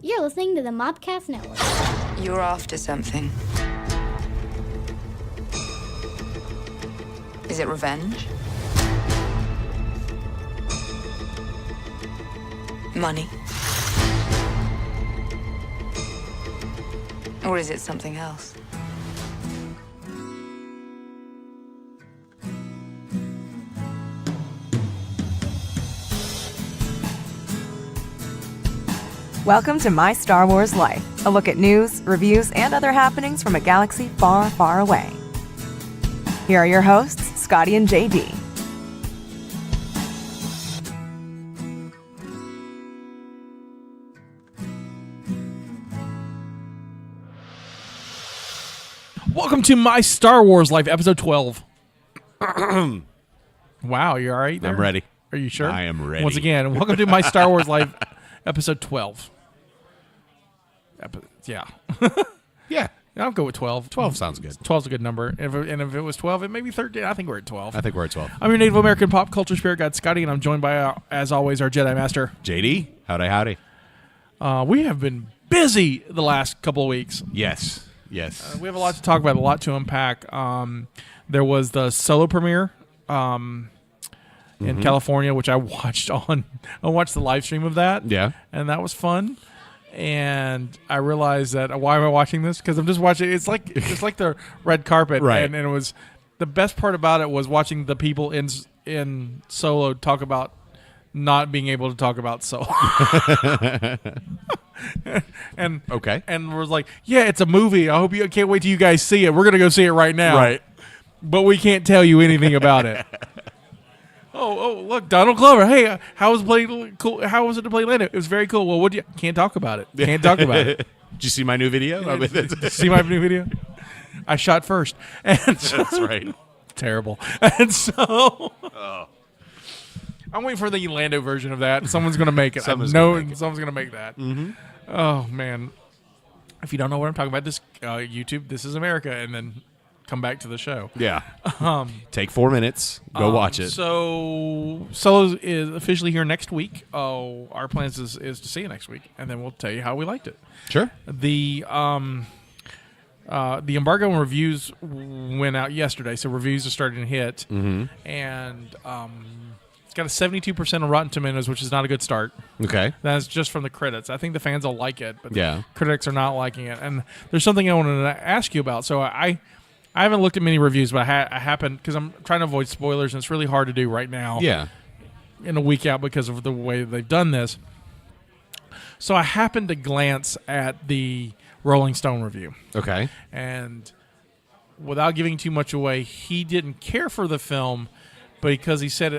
You're listening to the Mopcast Network. You're after something. Is it revenge? Money? Or is it something else? Welcome to My Star Wars Life, a look at news, reviews, and other happenings from a galaxy far, far away. Here are your hosts, Scotty and JD. Welcome to My Star Wars Life, episode 12. Wow, you all right there? I'm ready. Are you sure? I am ready. Once again, welcome to My Star Wars Life, episode 12. Yeah. Yeah. I'll go with 12. 12 sounds good. 12's a good number. If it was 12, it may be 13. I think we're at 12. I think we're at 12. I'm your Native American pop culture spirit guide, Scotty, and I'm joined by, as always, our Jedi Master. JD, howdy. We have been busy the last couple of weeks. Yes. We have a lot to talk about, a lot to unpack. There was the solo premiere in California, which I watched I watched the live stream of that. Yeah. And that was fun. And I realized that why am I watching this? Because I'm just watching. It's like the red carpet, right? And it was the best part about it was watching the people in Solo talk about not being able to talk about Solo. and okay, and was like, yeah, it's a movie. I can't wait till you guys see it. We're gonna go see it right now, right? But we can't tell you anything about it. Oh, look, Donald Glover. Hey, how was it to play Lando? It was very cool. Well, can't talk about it. Can't talk about it. Did you see my new video? See my new video? I shot first. And so, that's right. Terrible. And so I'm waiting for the Lando version of that. Someone's going to make it. Someone's going to make that. Mm-hmm. Oh, man. If you don't know what I'm talking about, this YouTube, This Is America, and then come back to the show. Yeah. Take 4 minutes. Go watch it. So Solo is officially here next week. Our plans is to see it next week, and then we'll tell you how we liked it. Sure. The embargo and reviews went out yesterday, so reviews are starting to hit, and it's got a 72% on Rotten Tomatoes, which is not a good start. Okay. That's just from the critics. I think the fans will like it, but yeah, critics are not liking it. And there's something I wanted to ask you about. So I haven't looked at many reviews, but I happened because I'm trying to avoid spoilers, and it's really hard to do right now. Yeah. In a week out because of the way they've done this. So I happened to glance at the Rolling Stone review. Okay. And without giving too much away, he didn't care for the film because he said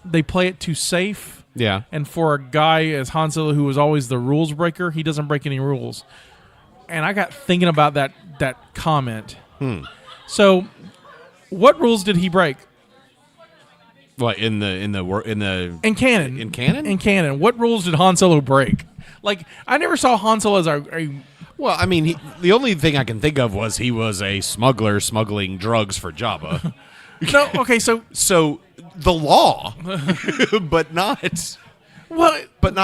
they play it too safe. Yeah. And for a guy as Han Solo who was always the rules breaker, he doesn't break any rules. And I got thinking about that comment. So, what rules did he break? What in canon? In canon? In canon. What rules did Han Solo break? Like, I never saw Han Solo as a well, I mean, the only thing I can think of was he was a smuggler smuggling drugs for Jabba. No, okay, so the law, but not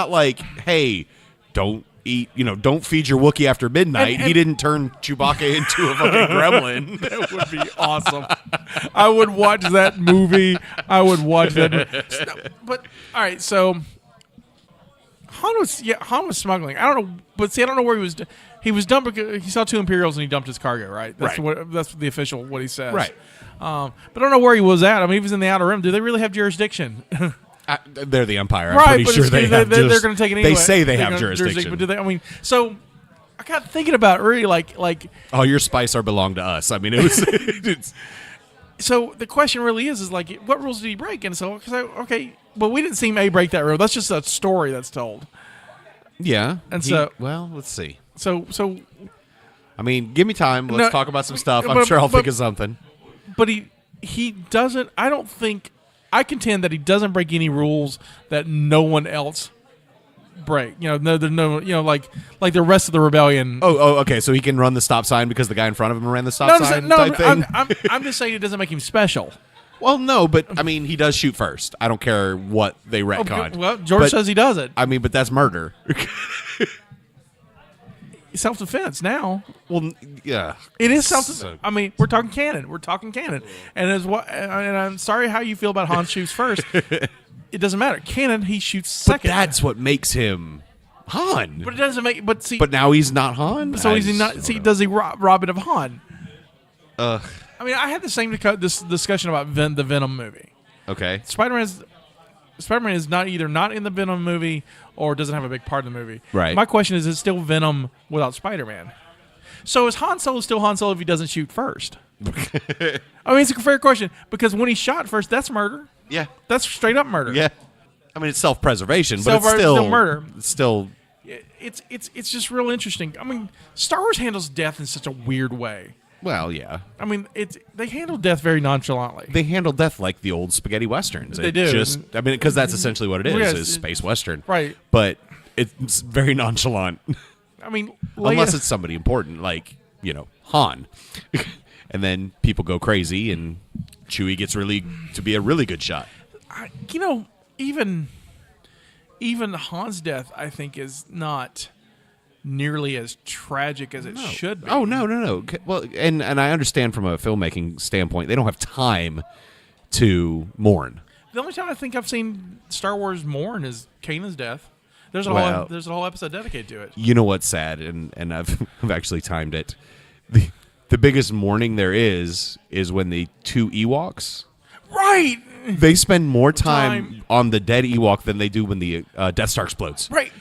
like, hey, don't eat, don't feed your Wookiee after midnight. And he didn't turn Chewbacca into a fucking gremlin. That would be awesome. I would watch that movie. But all right, so Han was smuggling. I don't know, but I don't know where he was. He was dumped because he saw two Imperials and he dumped his cargo. Right. That's the official what he says. Right. But I don't know where he was at. I mean, he was in the Outer Rim. Do they really have jurisdiction? They're the Empire. I'm right, pretty sure they're going to take it anyway. They say they have jurisdiction. But do they? I mean, so I got thinking about it really like. Oh, your spice belong to us. I mean, it was. So the question really is like, what rules did he break? And so, but we didn't see him break that rule. That's just a story that's told. Yeah. And let's see. So. I mean, give me time. Let's talk about some stuff. I'm sure I'll think of something. But he doesn't. I don't think. I contend that he doesn't break any rules that no one else break. Like the rest of the rebellion. Oh, okay. So he can run the stop sign because the guy in front of him ran the stop sign. I'm just saying it doesn't make him special. Well, no, but I mean, he does shoot first. I don't care what they retconned. Well, George says he does it. I mean, but that's murder. Self-defense now. Well, yeah, it is self-defense. I mean, we're talking canon. And I'm sorry how you feel about Han shoots first. It doesn't matter. Canon, he shoots second. But that's what makes him Han. But it doesn't make. But see. But now he's not Han. So is he not? See, does he rob it of Han? I mean, I had the same this discussion about the Venom movie. Okay. Spider-Man is not either not in the Venom movie or doesn't have a big part in the movie. Right. My question is still Venom without Spider-Man? So is Han Solo still Han Solo if he doesn't shoot first? I mean, it's a fair question because when he shot first, that's murder. Yeah. That's straight up murder. Yeah. I mean, it's self-preservation, but it's still murder. It's still. It's just real interesting. I mean, Star Wars handles death in such a weird way. Well, yeah. I mean, they handle death very nonchalantly. They handle death like the old spaghetti westerns. They do. I mean, because that's essentially what it is, Yes, is space western. Right. But it's very nonchalant. I mean, unless it's somebody important, like, Han. And then people go crazy, and Chewie gets to be a really good shot. Even Han's death, I think, is not nearly as tragic as it should be. Oh, no. Well, and I understand from a filmmaking standpoint, they don't have time to mourn. The only time I think I've seen Star Wars mourn is Kanan's death. There's a whole episode dedicated to it. You know what's sad, and I've actually timed it. The biggest mourning there is when the two Ewoks. Right. They spend more time on the dead Ewok than they do when the Death Star explodes. Right,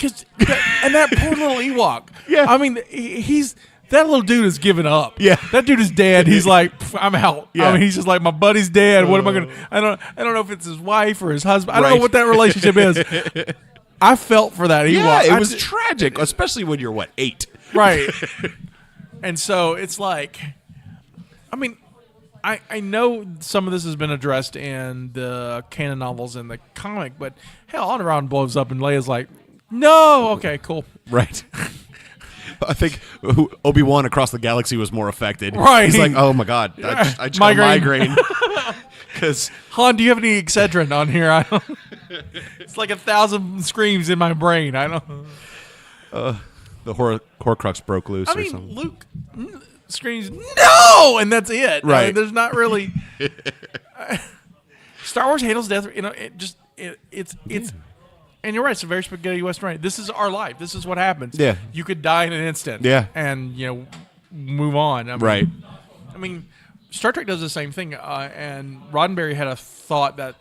and that poor little Ewok. Yeah. I mean, that little dude is giving up. Yeah. That dude is dead. He's like, I'm out. Yeah. I mean, he's just like, my buddy's dead. What am I gonna? I don't know if it's his wife or his husband. I don't know what that relationship is. I felt for that Ewok. Yeah, it was tragic, especially when you're 8. Right. And so it's like, I mean, I know some of this has been addressed in the canon novels and the comic, but hell, Alderaan blows up and Leia's like, no, okay, cool. Right. I think Obi-Wan across the galaxy was more affected. Right. He's like, oh my God, I just got a migraine. Because Han, do you have any Excedrin on here? It's like 1,000 screams in my brain. I don't. The Horcrux broke loose. I or mean, something. Luke screams no, and that's it. Right. I mean, there's not really. Star Wars handles death. It's. And you're right. It's a very spaghetti western. Right. This is our life. This is what happens. Yeah. You could die in an instant. Yeah. And move on. I mean, right. I mean, Star Trek does the same thing. And Roddenberry had a thought that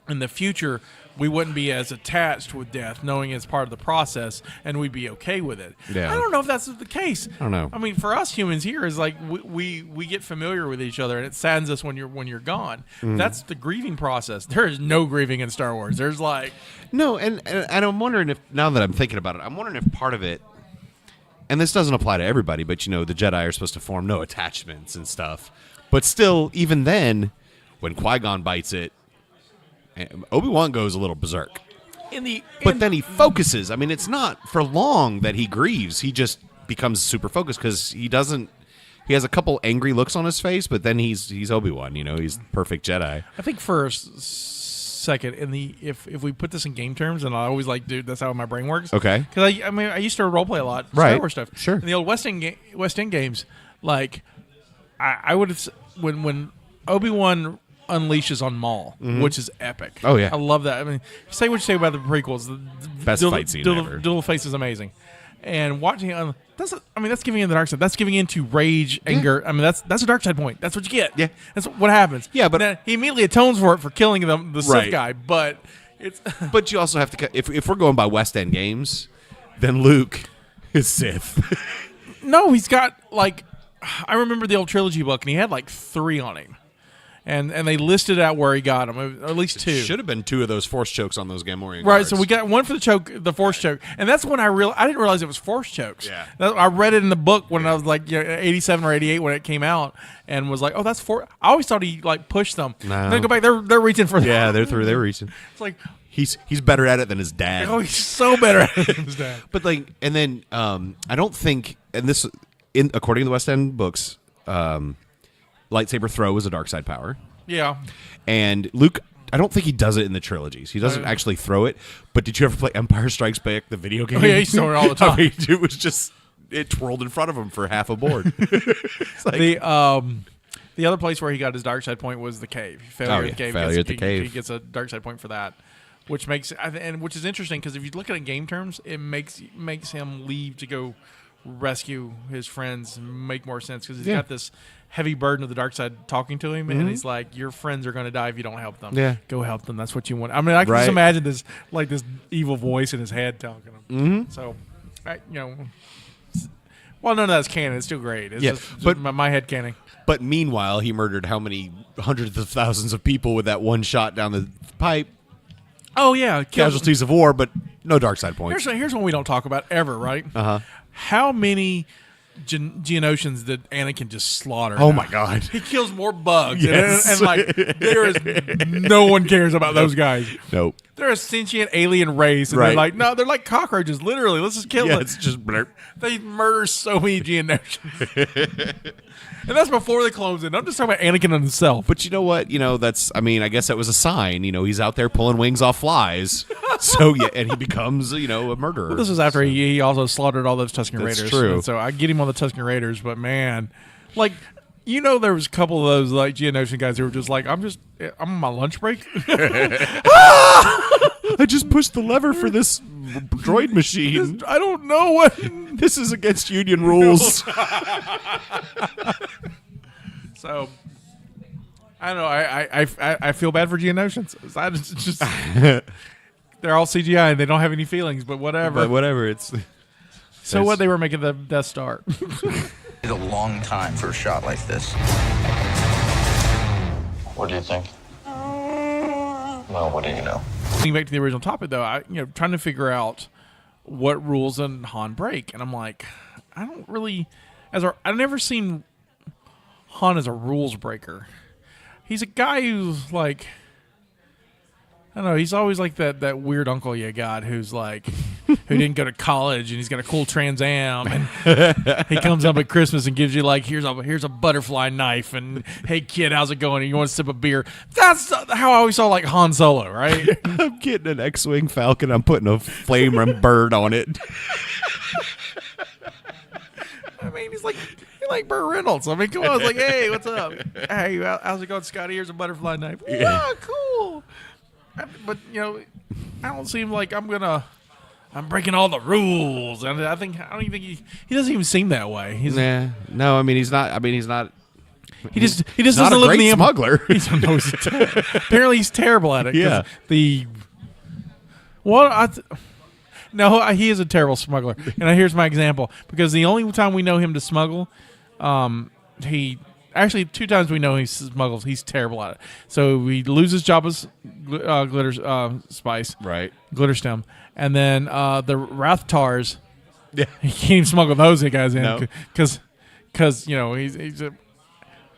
in the future we wouldn't be as attached with death, knowing it's part of the process, and we'd be okay with it. Yeah. I don't know if that's the case. I don't know. I mean, for us humans here, is like we get familiar with each other, and it saddens us when you're gone. That's the grieving process. There is no grieving in Star Wars. There's like no, and I'm wondering if, now that I'm thinking about it, I'm wondering if part of it, and this doesn't apply to everybody, but the Jedi are supposed to form no attachments and stuff, but still, even then, when Qui-Gon bites it, Obi-Wan goes a little berserk. But then he focuses. I mean, it's not for long that he grieves. He just becomes super focused because he has a couple angry looks on his face, but then he's Obi-Wan, he's the perfect Jedi. I think for a second, if we put this in game terms, and I always like, dude, that's how my brain works. Okay. Because I used to roleplay a lot, right. Star Wars stuff. Sure. In the old West End games, like I would have when Obi-Wan unleashes on Maul, which is epic. Oh yeah, I love that. I mean, say what you say about the prequels. The best fight scene ever. Duel Face is amazing, and watching that's giving in the dark side. That's giving into rage, anger. I mean, that's a dark side point. That's what you get. Yeah, that's what happens. Yeah, but now, he immediately atones for killing the Sith guy. But it's but you also have to if we're going by West End games, then Luke is Sith. No, he's got I remember the old trilogy book, and he had 3 on him. And they listed out where he got them, or at least 2. Should have been 2 of those force chokes on those Gamorrean Right, guards. so we got one for the force choke, and that's when I didn't realize it was force chokes. Yeah, I read it in the book when I was 87 or 88 when it came out, and was like, oh, that's force. I always thought he pushed them. No. And then go back, they're reaching for them. Yeah, they're reaching. It's like he's better at it than his dad. Oh, he's so better at it than his dad. But and then I don't think, and this according to the West End books, lightsaber throw is a dark side power. Yeah. And Luke, I don't think he does it in the trilogies. He doesn't actually throw it. But did you ever play Empire Strikes Back, the video game? Oh, yeah, he's throwing it all the time. I mean, it was just, it twirled in front of him for half a board. It's like, the other place where he got his dark side point was the cave. Failure at the cave. Failure at the cave. He gets a dark side point for that, which makes and which is interesting because if you look at it in game terms, it makes him leave to go rescue his friends make more sense because he's got this heavy burden of the dark side talking to him, and he's like, "Your friends are going to die if you don't help them. Yeah, go help them. That's what you want." I mean, I can just imagine this evil voice in his head talking to him. So, well, none of that's canon. It's still great. It's just my head canon. But meanwhile, he murdered how many hundreds of thousands of people with that one shot down the pipe? Oh yeah, Casualties of war, but no dark side points. Here's one we don't talk about ever, right? How many Geonosians did Anakin just slaughter? Oh my God, he kills more bugs, yes. and there is no one cares about those guys. Nope. They're a sentient alien race, and they're like, no, they're like cockroaches. Literally, let's just kill them. It's just blurp. They murder so many Geonosians. And that's before the clones in. I'm just talking about Anakin and himself. But you know what? I guess that was a sign. He's out there pulling wings off flies. So, and he becomes, a murderer. Well, this was after he also slaughtered all those Tusken Raiders. That's true. And so I get him on the Tusken Raiders, but man, there was a couple of those Geonosian guys who were just like, I'm on my lunch break. I just pushed the lever for this droid machine. I don't know what. This is against Union rules. So, I don't know. I feel bad for Geonosians. They're all CGI and they don't have any feelings, but whatever. So what they were making the Death Star. It's a long time for a shot like this. What do you think? Well, what do you know? Getting back to the original topic, though, trying to figure out what rules in Han break, and I'm like, I don't really, I've never seen Han as a rules breaker. He's a guy who's like, I don't know, he's always like that weird uncle you got who's like, who didn't go to college and he's got a cool Trans Am and he comes up at Christmas and gives you like, here's a butterfly knife and hey kid, how's it going? And you want to sip a beer. That's how I always saw like Han Solo, right? I'm getting an X-Wing Falcon. I'm putting a flame bird on it. I mean, he's like Burt Reynolds. I mean, come on. It's like, hey, what's up? Hey, how's it going, Scotty? Here's a butterfly knife. Yeah, cool. But I don't seem like I'm breaking all the rules, and I don't even think he doesn't even seem that way. He's no. I mean, he's not. He just not doesn't a live in great the smuggler. Apparently, he's terrible at it. Yeah. No, he is a terrible smuggler, and here's my example. Because the only time we know him to smuggle, actually, 2 times we know he smuggles. He's terrible at it. So he loses Jabba's glitter spice, right? Glitter stem, and then the Rathtars. Yeah, he can't even smuggle those guys in because he's a.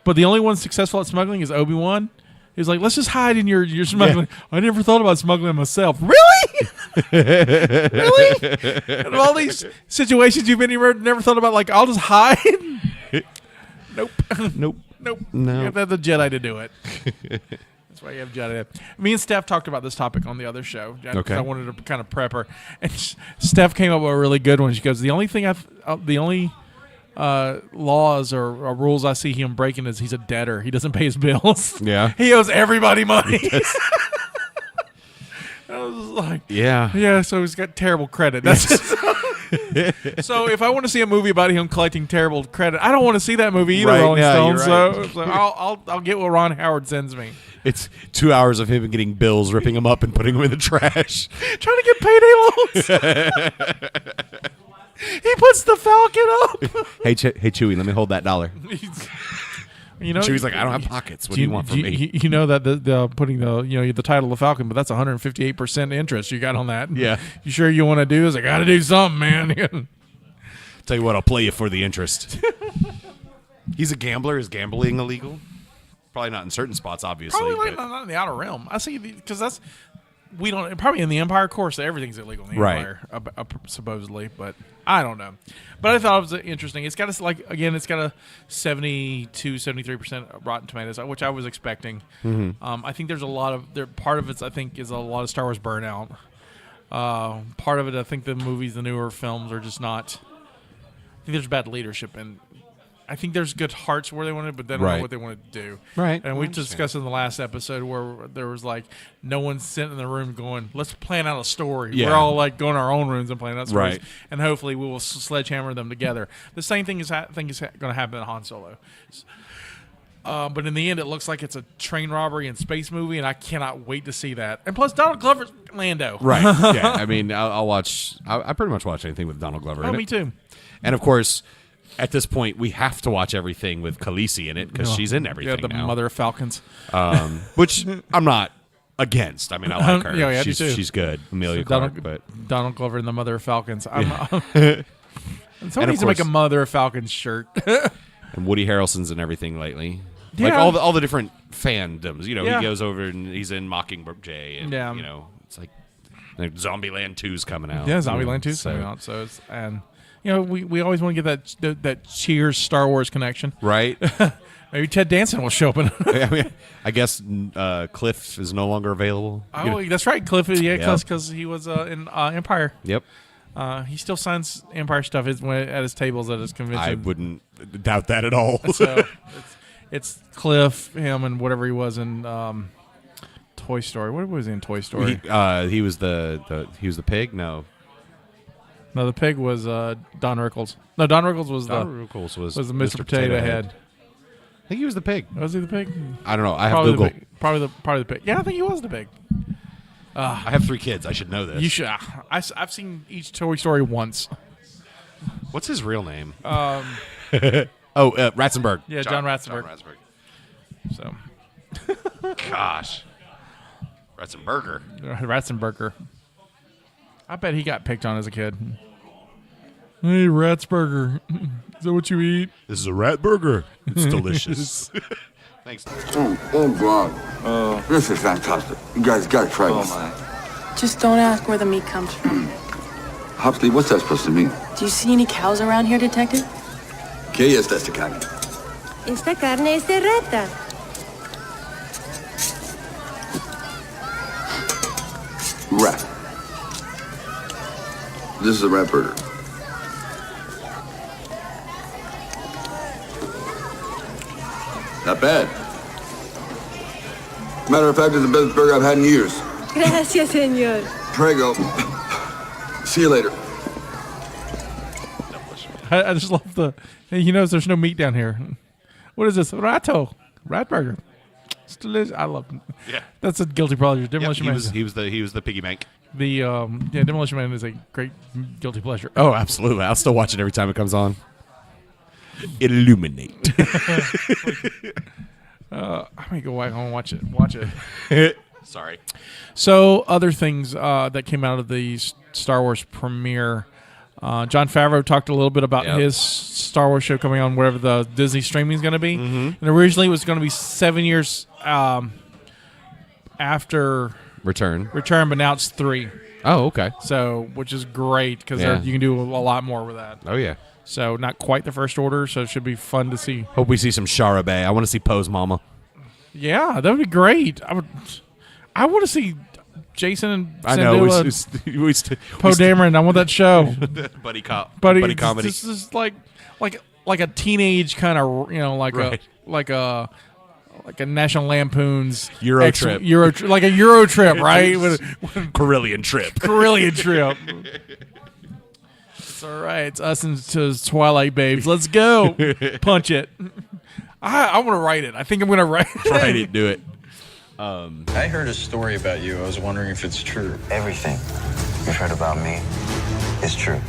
But the only one successful at smuggling is Obi-Wan. He's like, let's just hide in your smuggling. Yeah. I never thought about smuggling myself. Really? Really? In all these situations you've been in, never thought about like, I'll just hide. Nope. No. You have to have the Jedi to do it. That's why you have Jedi. Me and Steph talked about this topic on the other show. Okay. I wanted to kind of prep her, and Steph came up with a really good one. She goes, "The only thing laws or rules I see him breaking is he's a debtor. He doesn't pay his bills. Yeah, he owes everybody money." I was like, yeah. So he's got terrible credit. That's So if I want to see a movie about him collecting terrible credit, I don't want to see that movie either, right, Rolling Stone. Right. So I'll get what Ron Howard sends me. It's 2 hours of him getting bills, ripping them up, and putting them in the trash. Trying to get payday loans. He puts the Falcon up. Hey, Chewie, let me hold that $1. You Chewie's like, I don't have pockets. What do you want from me? You know that the putting the title of Falcon, but that's 158% interest you got on that. Yeah. You sure you want to do this? I got to do something, man. Tell you what, I'll play you for the interest. He's a gambler. Is gambling illegal? Probably not in certain spots, obviously. Probably not in the Outer Realm. I see, because we don't probably in the Empire. Of course, everything's illegal in the Right. Empire, supposedly, but I don't know. But I thought it was interesting. It's got it's got a 72-73% Rotten Tomatoes, which I was expecting. I think there's a lot of part of it. I think is a lot of Star Wars burnout. Part of it, I think the newer films are just not. I think there's bad leadership, and I think there's good hearts where they want it, but they don't know what they want to do. Right. And we discussed in the last episode where there was like no one sitting in the room going, "Let's plan out a story." Yeah. We're all like going to our own rooms and planning out stories, Right. and hopefully we will sledgehammer them together. The same thing is going to happen in Han Solo. But in the end, it looks like it's a train robbery and space movie, and I cannot wait to see that. And plus, Donald Glover's Lando. Right. Yeah. I mean, I'll watch. I pretty much watch anything with Donald Glover. Oh, in me it. too. And of course, at this point, we have to watch everything with Khaleesi in it because she's in everything Yeah, the now. mother of Falcons. Which I'm not against. I mean, I like her. Yeah, I do too. She's good, Amelia So Clark. But Donald Glover and the mother of Falcons. Someone needs to make a mother of Falcons shirt. and Woody Harrelson's in everything lately. Yeah. Like all the different fandoms. You know, Yeah. he goes over and he's in Mockingjay, and Yeah. you know, it's like Zombieland 2's coming out. Yeah, you know, Zombieland 2's so- coming out. So it's we always want to get that Cheers Star Wars connection. right? Maybe Ted Danson will show up in. I guess Cliff is no longer available. Oh, that's right, Cliff. Yeah, Yeah. because he was in Empire. Yep. He still signs Empire stuff at his tables at his convention. I wouldn't doubt that at all. So it's Cliff, him, and whatever he was in Toy Story. What was he in Toy Story? He was the pig. No, The pig was Don Rickles. No, Don Rickles was Don Rickles was the Mr. Potato Head. I think he was the pig. Was he the pig? I don't know. I have Probably Google. the pig. Probably the pig. Yeah, I think he was the pig. I have 3 kids. I should know this. You should. I've seen each Toy Story once. What's his real name? Ratzenberg. Yeah, John Ratzenberg. John So Ratzenberg. Gosh. Ratzenberger. Ratzenberger. I bet he got picked on as a kid. Hey, Ratsburger. Is that what you eat? This is a rat burger. It's delicious. Thanks. Oh, God. This is fantastic. You guys gotta try this. Just don't ask where the meat comes from. Hopsley, what's that supposed to mean? Do you see any cows around here, Detective? ¿Qué es esta carne? Esta carne es de rata. Rat. This is a rat burger. Not bad. Matter of fact, it's the best burger I've had in years. Gracias, señor. Prego. See you later. I just love he knows there's no meat down here. What is this? Rat burger. It's delicious. I love it. Yeah. That's a guilty pleasure. Demolition Man. He was the piggy bank. Demolition Man is a great guilty pleasure. Oh, absolutely. I'll still watch it every time it comes on. Illuminate. I may go back home and watch it. Sorry. So other things that came out of the Star Wars premiere. Jon Favreau talked a little bit about his Star Wars show coming on, whatever the Disney streaming is going to be. Mm-hmm. And originally it was going to be 7 years after Return, but now it's 3. Oh, okay. So, which is great because you can do a lot more with that. Oh, yeah. So, not quite the First Order, so it should be fun to see. Hope we see some Shara Bay. I want to see Poe's mama. Yeah, that would be great. I want to see Jason and I know. Poe Dameron. I want that show. Buddy comedy. This is like a teenage kind of like a National Lampoon's Euro trip, like a Euro trip, right? Carillion trip. Carillion trip. It's all right. It's us and Twilight babes. Let's go. Punch it. I want to write it. I think I'm going to write it. Write it. Do it. I heard a story about you. I was wondering if it's true. Everything you've heard about me is true.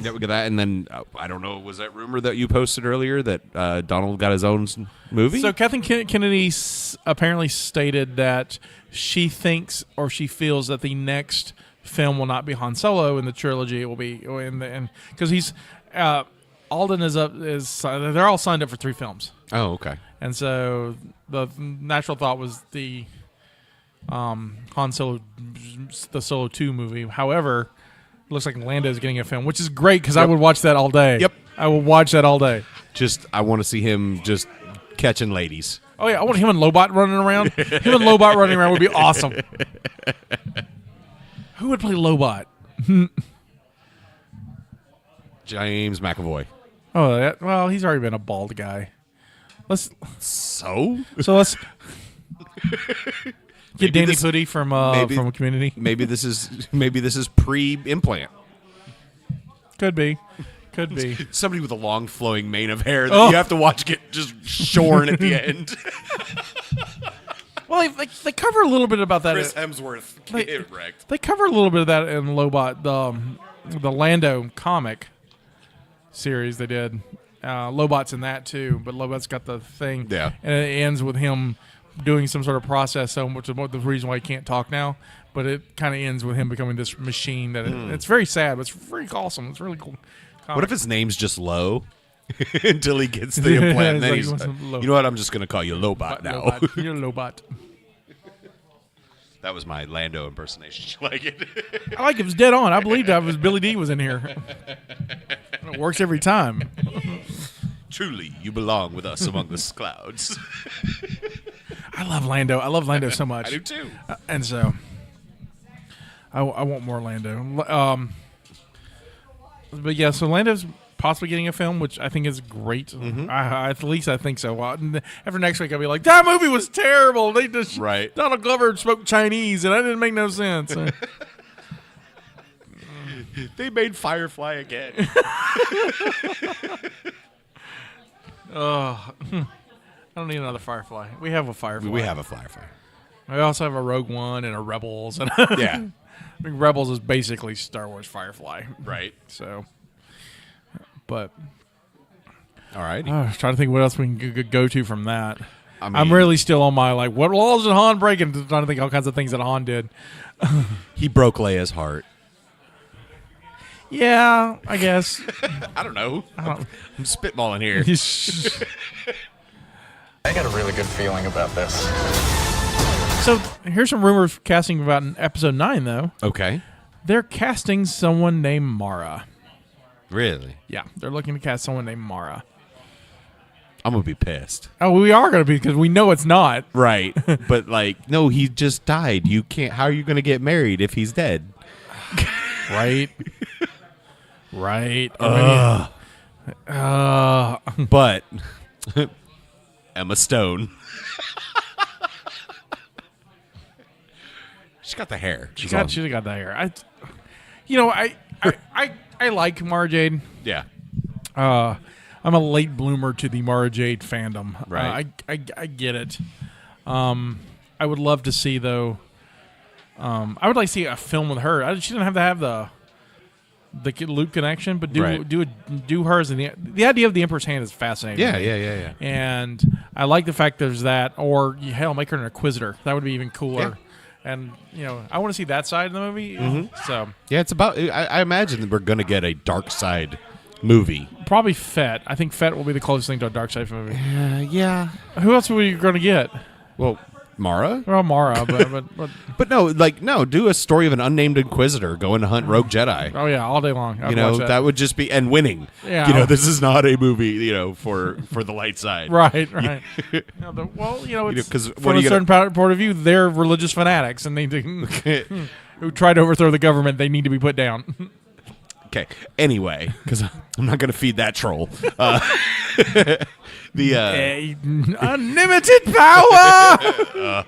Yeah, we got that. And then, I don't know, was that rumor that you posted earlier that Donald got his own movie? So Kathleen Kennedy apparently stated that she thinks or she feels that the next film will not be Han Solo in the trilogy. It will be because he's Alden is they're all signed up for 3 films. Oh, okay. And so the natural thought was Han Solo, the Solo 2 movie. However, it looks like Lando's getting a film, which is great because I would watch that all day. Yep. I will watch that all day. I want to see him just catching ladies. Oh, yeah. I want him and Lobot running around. Him and Lobot running around would be awesome. Who would play Lobot? James McAvoy. Oh, well, he's already been a bald guy. So let's get Danny this- Pudi from Community. maybe this is pre-implant. Could be. Somebody with a long flowing mane of hair that you have to watch get just shorn at the end. Well, they cover a little bit about that. Chris Hemsworth get wrecked. They cover a little bit of that in Lobot, the Lando comic series they did. Lobot's in that too, but Lobot's got the thing. Yeah. And it ends with him doing some sort of process, which is the reason why he can't talk now. But it kind of ends with him becoming this machine that it's very sad, but it's very awesome. It's really cool. What if his name's just Low until he gets the implant? And then It's he's like, you know what? I'm just going to call you Lobot now. Lobot. You're Lobot. That was my Lando impersonation. You like it? I like it. It was dead on. I believed it was Billy D was in here. It works every time. Truly, you belong with us among the clouds. I love Lando. I love Lando so much. I do too. And so, I want more Lando. But yeah, so Lando's possibly getting a film, which I think is great. At least I think so. After next week, I'll be like, that movie was terrible. They just Right. Donald Glover spoke Chinese, and that didn't make no sense. They made Firefly again. I don't need another Firefly. We have a Firefly. We have a Firefly. We also have a Rogue One and a Rebels. And Yeah. I think Rebels is basically Star Wars Firefly. Right. So, but All right. I was trying to think what else we can go to from that. I mean, I'm really still on my, like, what laws did Han break? And trying to think all kinds of things that Han did. he broke Leia's heart. Yeah, I guess. I don't know. I'm spitballing here. I got a really good feeling about this. So here's some rumors casting about in episode 9, though. Okay. They're casting someone named Mara. Really? Yeah, they're looking to cast someone named Mara. I'm going to be pissed. Oh, we are going to be because we know it's not. Right. But, like, no, he just died. You can't. How are you going to get married if he's dead? Right. Right. But Emma Stone. She's got the hair. She's got the hair. I like Mara Jade. Yeah. I'm a late bloomer to the Mara Jade fandom. Right. I get it. I would love to see though. I would like to see a film with her. She doesn't have to have the Luke connection, but do hers. And the idea of the Emperor's hand is fascinating. Yeah. And I like the fact there's that, or hell, make her an Inquisitor. That would be even cooler. Yeah. And I want to see that side of the movie. So Yeah, it's about. I imagine that we're gonna get a dark side movie. probably Fett. I think Fett will be the closest thing to a dark side movie. Yeah. Who else are we going to get? Well, Mara. Well, Mara, but But no, do a story of an unnamed Inquisitor going to hunt rogue Jedi. oh yeah, all day long. I'd You know, watch that would just be and winning. Yeah. This is not a movie. For the light side. Right. It's 'cause what from are a you certain point of view, they're religious fanatics, and they who try to overthrow the government. They need to be put down. Okay. Anyway, because I'm not going to feed that troll. Unlimited power.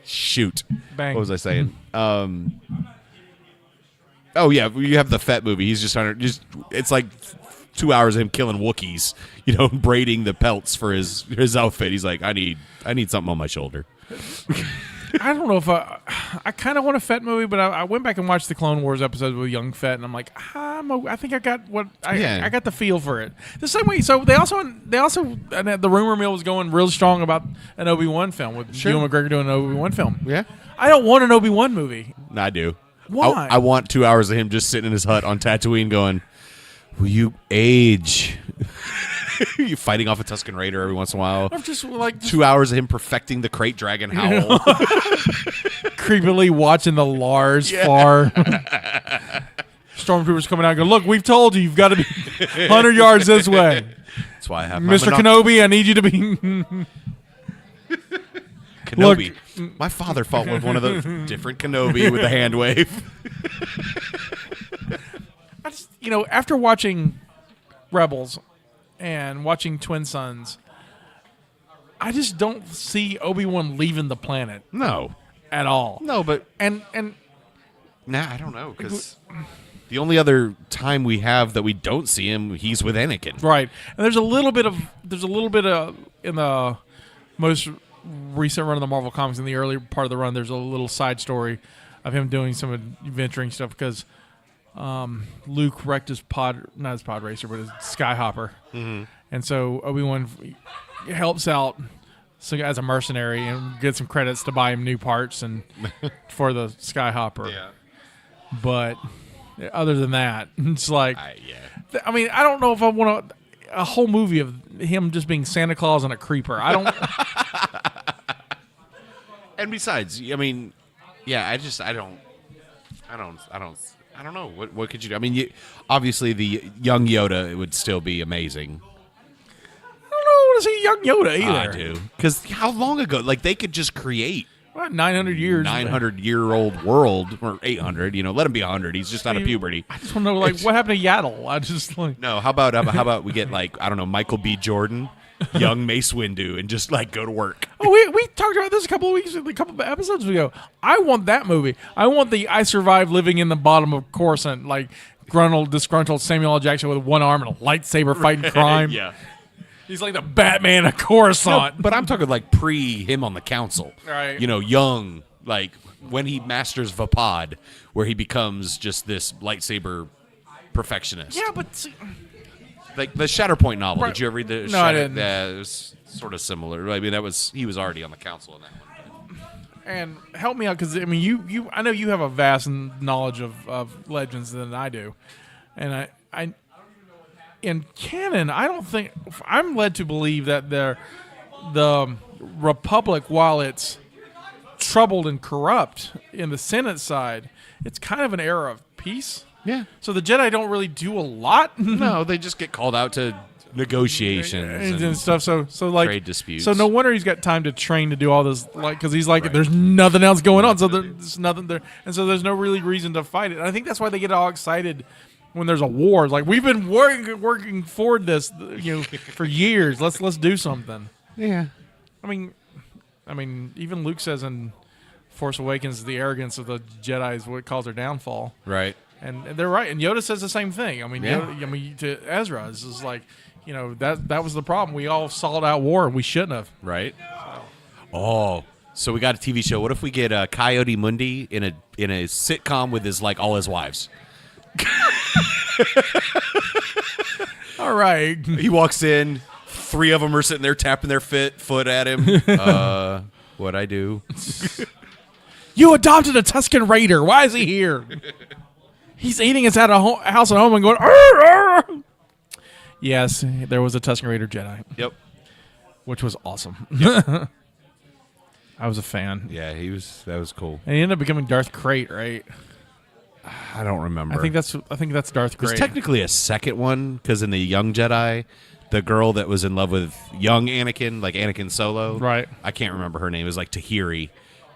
Shoot. Bang. What was I saying? Oh yeah, you have the Fett movie. He's just it's like 2 hours of him killing Wookiees, braiding the pelts for his outfit. He's like, I need something on my shoulder. I don't know if I kind of want a Fett movie, but I went back and watched the Clone Wars episodes with young Fett, and I'm like, I think I got I got the feel for it. The same way. So they also and the rumor mill was going real strong about an Obi-Wan film with Ewan McGregor doing an Obi-Wan film. Yeah, I don't want an Obi-Wan movie. I do. Why? I want 2 hours of him just sitting in his hut on Tatooine going, will you age? You fighting off a Tusken Raider every once in a while. I'm just like 2 hours of him perfecting the crate dragon howl. creepily watching the Lars far. Stormtroopers coming out and go, look, we've told you, you've got to be 100 yards this way. That's why I have Mr. Kenobi, I need you to be... Kenobi. Look, my father fought with one of those different Kenobi with a hand wave. I just, after watching Rebels and watching Twin Sons, I just don't see Obi-Wan leaving the planet. No. At all. No, but... And I don't know, because... The only other time we have that we don't see him, he's with Anakin. Right. And there's a little bit of in the most recent run of the Marvel Comics, in the early part of the run, there's a little side story of him doing some adventuring stuff because Luke wrecked his not his pod racer, but his Skyhopper. Mm-hmm. And so Obi-Wan helps out as a mercenary and gets some credits to buy him new parts and for the Skyhopper. Yeah. But other than that, it's like, I don't know if I want a whole movie of him just being Santa Claus and a creeper. I don't. And besides, I don't know. What could you do? I mean, obviously the young Yoda would still be amazing. I don't know. I want to see young Yoda either. I do. Because how long ago? Like, they could just create 900 years. 900-year-old world, or 800. Let him be 100. He's just out of puberty. I just want to know, what happened to Yaddle? I just like. No, how about we get Michael B. Jordan, young Mace Windu, and just go to work. Oh, we talked about this a couple of episodes ago. I want that movie. I want the I survived living in the bottom of Coruscant, disgruntled Samuel L. Jackson with one arm and a lightsaber fighting crime. Yeah. He's like the Batman of Coruscant. No, but I'm talking pre him on the council. Right. Young, when he masters Vapod, where he becomes just this lightsaber perfectionist. Yeah, but see, the Shatterpoint novel. Right. Did you ever read the? No, I didn't. It was sort of similar. I mean, he was already on the council in that one. And help me out, because I know you have a vast knowledge of legends than I do, and I in canon, I don't think I'm led to believe that the Republic, while it's troubled and corrupt in the Senate side, it's kind of an era of peace. Yeah. So the Jedi don't really do a lot. No, they just get called out to negotiations and stuff. So trade disputes. So no wonder he's got time to train to do all this, because he's like, there's nothing else going on. So there's nothing there, and so there's no really reason to fight it. And I think that's why they get all excited when there's a war. It's like, we've been working forward this, for years. Let's do something. Yeah. I mean, even Luke says in Force Awakens, the arrogance of the Jedi is what caused their downfall. Right. And they're right. And Yoda says the same thing. I mean, Yoda, to Ezra, it's just like, that was the problem. We all sought out war, and we shouldn't have. Right. So we got a TV show. What if we get Coyote Mundi in a sitcom with all his wives? All right. He walks in. 3 of them are sitting there tapping their foot at him. What'd I do? You adopted a Tusken Raider. Why is he here? He's eating us out of house at home and going, arr, arr. Yes, there was a Tusken Raider Jedi. Yep. Which was awesome. Yep. I was a fan. Yeah, that was cool. And he ended up becoming Darth Krayt, right? I don't remember. I think that's Darth Krayt. There's technically a second one, because in the Young Jedi, the girl that was in love with young Anakin, like Anakin Solo. Right. I can't remember her name. It was like Tahiri.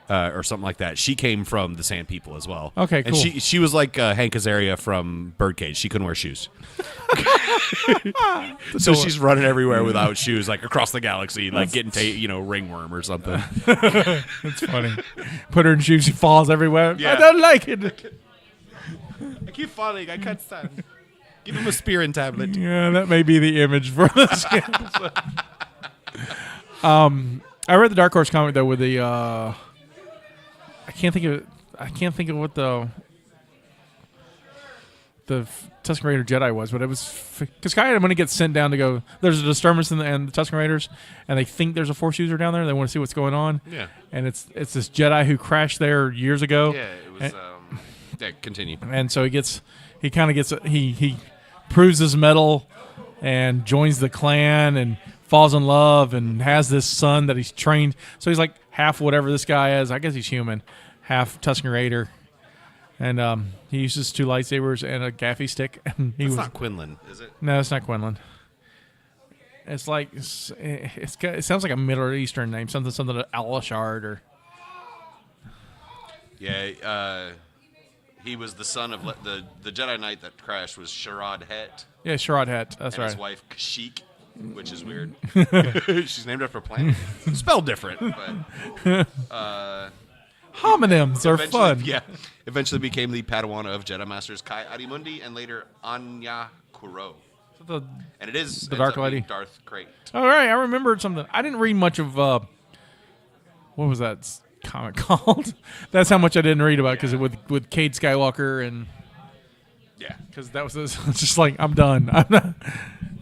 Or something like that. She came from the Sand People as well. Okay, cool. And she was like Hank Azaria from Birdcage. She couldn't wear shoes. So she's running everywhere without shoes, across the galaxy, getting ringworm or something. That's funny. Put her in shoes, she falls everywhere. Yeah. I don't like it. I keep falling. I can't stand. Give him a Spearin tablet. Yeah, that may be the image for this episode. I read the Dark Horse comic though with the. I can't think of what the Tusken Raider Jedi was, but it was because Kaiden, when he gets sent down to go, there's a disturbance in the Tusken Raiders, and they think there's a Force user down there. They want to see what's going on. Yeah, and it's this Jedi who crashed there years ago. Yeah, it was. Continue. And so he proves his mettle and joins the clan and falls in love and has this son that he's trained. So he's like half whatever this guy is. I guess he's human, half Tusken Raider. And he uses 2 lightsabers and a gaffy stick. It's not Quinlan, is it? No, it's not Quinlan. It's like it sounds like a Middle Eastern name, something Alashard or. Yeah, he was the son of the Jedi Knight that crashed was Sharad Het. Yeah, Sharad Het. That's and right. His wife Kashyyyk, which is weird. She's named after a planet, spelled different. But homonyms are fun. Yeah, eventually became the Padawan of Jedi Masters Kai Adimundi and later Anya Kuro. And it is the Dark Lady, Darth Krayt. All right, I remembered something. I didn't read much of what was that comic called? That's how much I didn't read about because with Cade Skywalker and because that was just like I'm done. I'm not.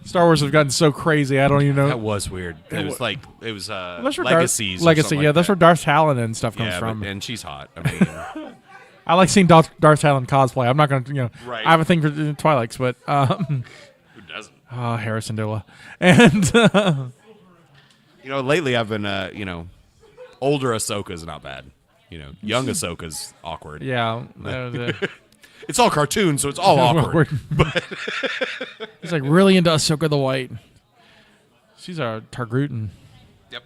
Star Wars have gotten so crazy. I don't even know. That was weird. It was Legacies. Legacy. Yeah, that's where Darth Talon and stuff comes from. And she's hot. I mean, I like seeing Darth Talon cosplay. I'm not going to, Right. I have a thing for Twi'leks, but who doesn't? Oh, Harrison Dilla. And lately I've been older Ahsoka's not bad. Young Ahsoka's awkward. Yeah. It's all cartoon, so it's all awkward. But he's like really into Ahsoka the White. She's a Targaryen. Yep.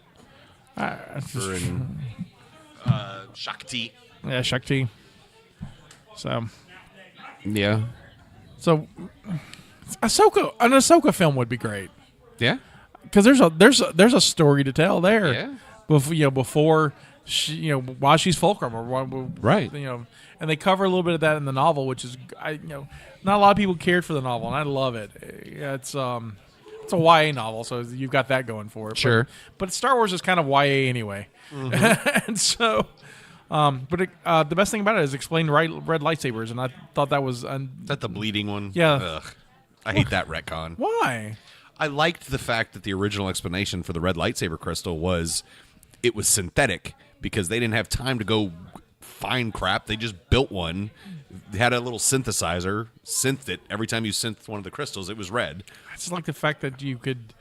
Shakti. Yeah, Shakti. So. Yeah. So, an Ahsoka film would be great. Yeah. Because there's a story to tell there. Yeah. Before she, while she's Fulcrum or right. And they cover a little bit of that in the novel, which is not a lot of people cared for the novel, and I love it. Yeah, it's a YA novel, so you've got that going for it. Sure. But Star Wars is kind of YA anyway, and so. The best thing about it is explain red lightsabers, and I thought that was. Is that the bleeding one? Yeah. Ugh. I hate that retcon. Why? I liked the fact that the original explanation for the red lightsaber crystal was it was synthetic because they didn't have time to go find crap. They just built one. They had a little synthesizer, synthed it. Every time you synthed one of the crystals, it was red. I just like the fact that you could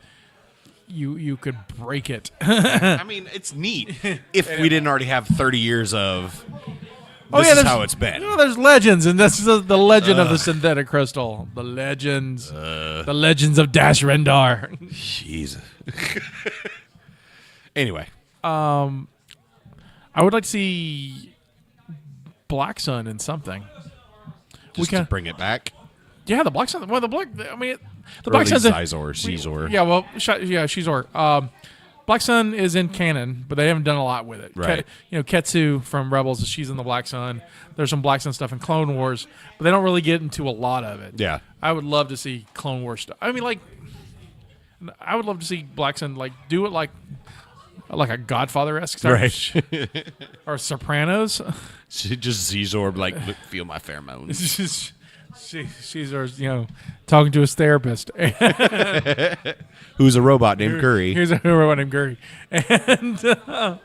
break it. I mean, it's neat. If we didn't already have 30 years of this is how it's been. There's legends, and this is the legend of the synthetic crystal. The legends. The legends of Dash Rendar. Jeez. Anyway. I would like to see Black Sun in something. Just to bring it back? Yeah, the Black Sun. Well, the Black Sun's Caesar. Yeah, well, Caesar. Black Sun is in canon, but they haven't done a lot with it. Right. Ketsu from Rebels, she's in the Black Sun. There's some Black Sun stuff in Clone Wars, but they don't really get into a lot of it. Yeah. I would love to see Clone Wars stuff. I mean, I would love to see Black Sun do it like a Godfather-esque stuff. Right. Or Sopranos. Just Caesar, feel my pheromones. She's talking to his therapist. Who's a robot named Curry. Here's a robot named Curry. And I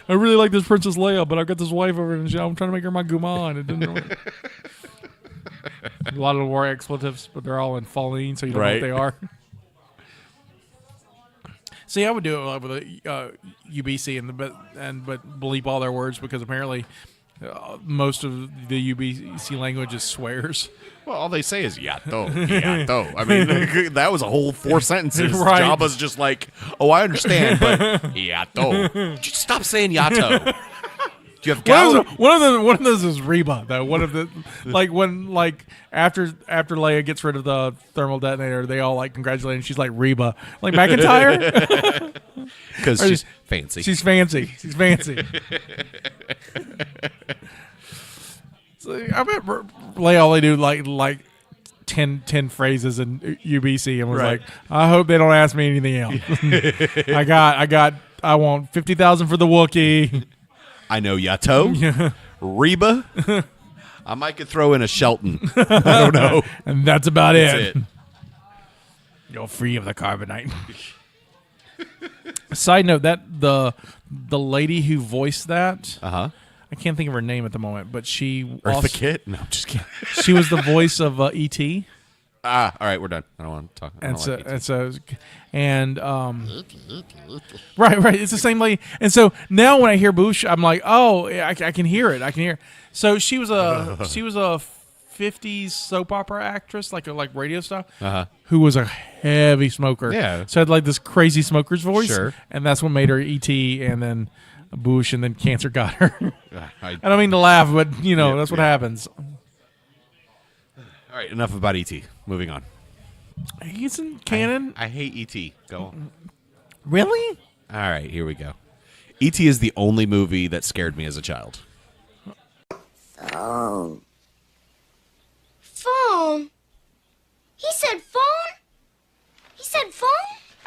really like this Princess Leia, but I've got this wife over and I'm trying to make her my Guman. It didn't work. A lot of war expletives, but they're all in Falleen, so you don't know what they are. See, I would do it with a UBC but bleep all their words because apparently most of the UBC language is swears. Well, all they say is yato, yato. I mean, that was a whole 4 sentences. Right. Jabba's just like, oh, I understand, but yato. Just stop saying yato. Do you have one of those is Reba though. One of the after Leia gets rid of the thermal detonator, they all congratulate, and she's like Reba, like McIntyre, because she's fancy. She's fancy. She's fancy. So, I bet Leia only do like 10 phrases in UBC and was like, I hope they don't ask me anything else. I want 50,000 for the Wookiee. I know Yato, Reba. I might could throw in a Shelton. I don't know. And that's about it. You're free of the carbonite. Side note, that the lady who voiced that, I can't think of her name at the moment, but she Eartha Kitt? No, I'm just kidding. She was the voice of E.T. All right, we're done. I don't want to talk. Right. It's the same lady. And so now when I hear Boosh, I'm like, oh, I can hear it. I can hear. So she was a 50s soap opera actress, like radio stuff, who was a heavy smoker. Yeah. So had like this crazy smoker's voice. Sure. And that's what made her E.T. and then Boosh, and then cancer got her. I don't mean to laugh, but that's what happens. All right, enough about E.T. Moving on. He's in canon. I hate E.T. Go on. Really? All right, here we go. E.T. is the only movie that scared me as a child. Phone. Phone? He said phone? He said phone?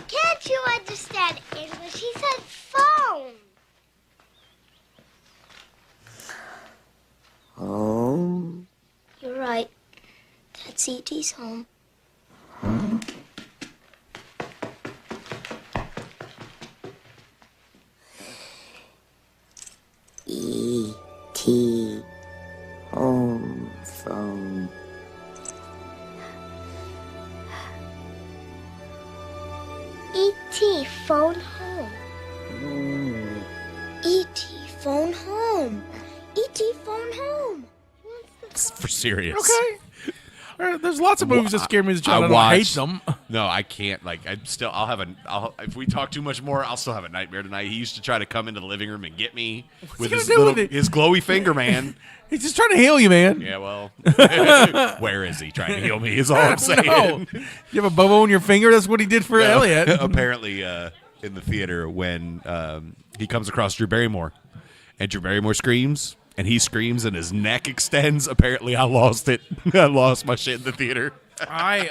Can't you understand English? He said phone. Home. You're right. That's E.T.'s home. E.T. home phone. E.T. phone home. E.T. phone home. E.T. phone home. It's for serious. Okay. There's lots of movies that scare me as a child. I hate them. No, I can't. Like, if we talk too much more, I'll still have a nightmare tonight. He used to try to come into the living room and get me with his glowy finger, man. He's just trying to heal you, man. Yeah, well, where is he trying to heal me? Is all I'm saying. No. You have a bobo on your finger? That's what he did for Elliot. Apparently, in the theater, when he comes across Drew Barrymore, and Drew Barrymore screams, and he screams, and his neck extends. Apparently, I lost it. I lost my shit in the theater. I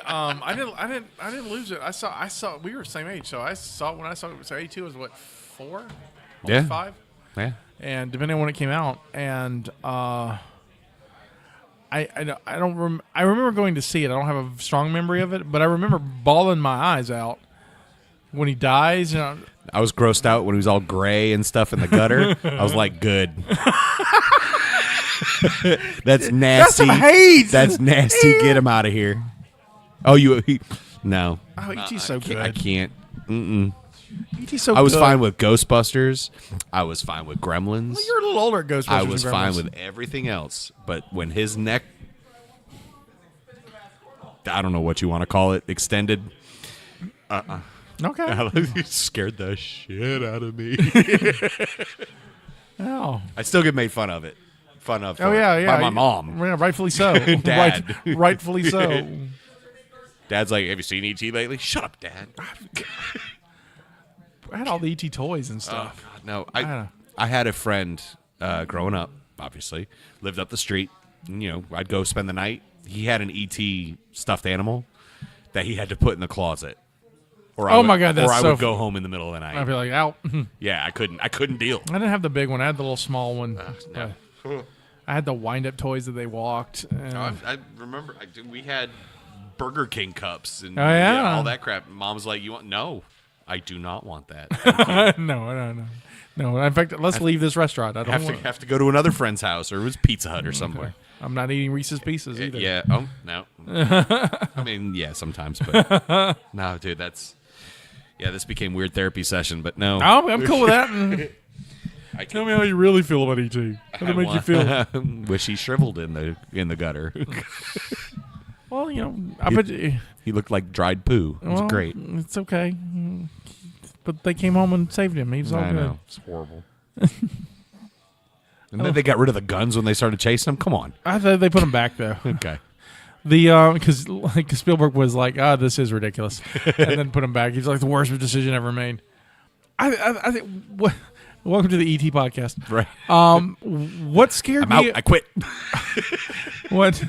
didn't lose it. I saw. We were the same age, so I saw it when I saw it. So 82 was what, 4? Yeah. 5. Yeah. And depending on when it came out, and I remember going to see it. I don't have a strong memory of it, but I remember bawling my eyes out when he dies. I was grossed out when he was all gray and stuff in the gutter. I was like, good. That's nasty. That's some hate. That's nasty. Get him out of here. Oh, no. Oh, E.T.'s so good. I can't. E.T.'s so good. I was fine with Ghostbusters. I was fine with Gremlins. Well, you're a little older at Ghostbusters. I was and fine Gremlins. with everything else. But when his neck, I don't know what you want to call it, extended. Okay. You scared the shit out of me. Oh. I still get made fun of it. By my mom. Yeah, rightfully so. Dad. Rightfully so. Dad's like, have you seen E.T. lately? Shut up, Dad. I had all the E.T. toys and stuff. Oh, God, no. I had a friend growing up, obviously, lived up the street. And, I'd go spend the night. He had an E.T. stuffed animal that he had to put in the closet. My God, that's Or I so would go home in the middle of the night. I'd be like, out. Yeah, I couldn't deal. I didn't have the big one. I had the little small one. No. I had the wind-up toys that they walked. I remember we had Burger King cups and yeah. all that crap. Mom was like, "You want?" No, I do not want that. No. In fact, let's leave this restaurant. I don't have to go to another friend's house, or it was Pizza Hut or somewhere. I'm not eating Reese's Pieces either. Yeah. Oh no. I mean, yeah, sometimes, but no, dude, this became weird therapy session. But no, I'm cool with that. Tell me how you really feel about E.T. How does it make you feel? Wish he shriveled in the gutter. Well, I bet he looked like dried poo. It was great. It's okay, but they came home and saved him. He was all good. Know. It's horrible. And then they got rid of the guns when they started chasing him. Come on. I thought they put them back though. Okay. Because Spielberg was like, this is ridiculous, and then put him back. He's like the worst decision ever made. I think what. Welcome to the ET podcast. Right. What scared me? Out. I quit. What?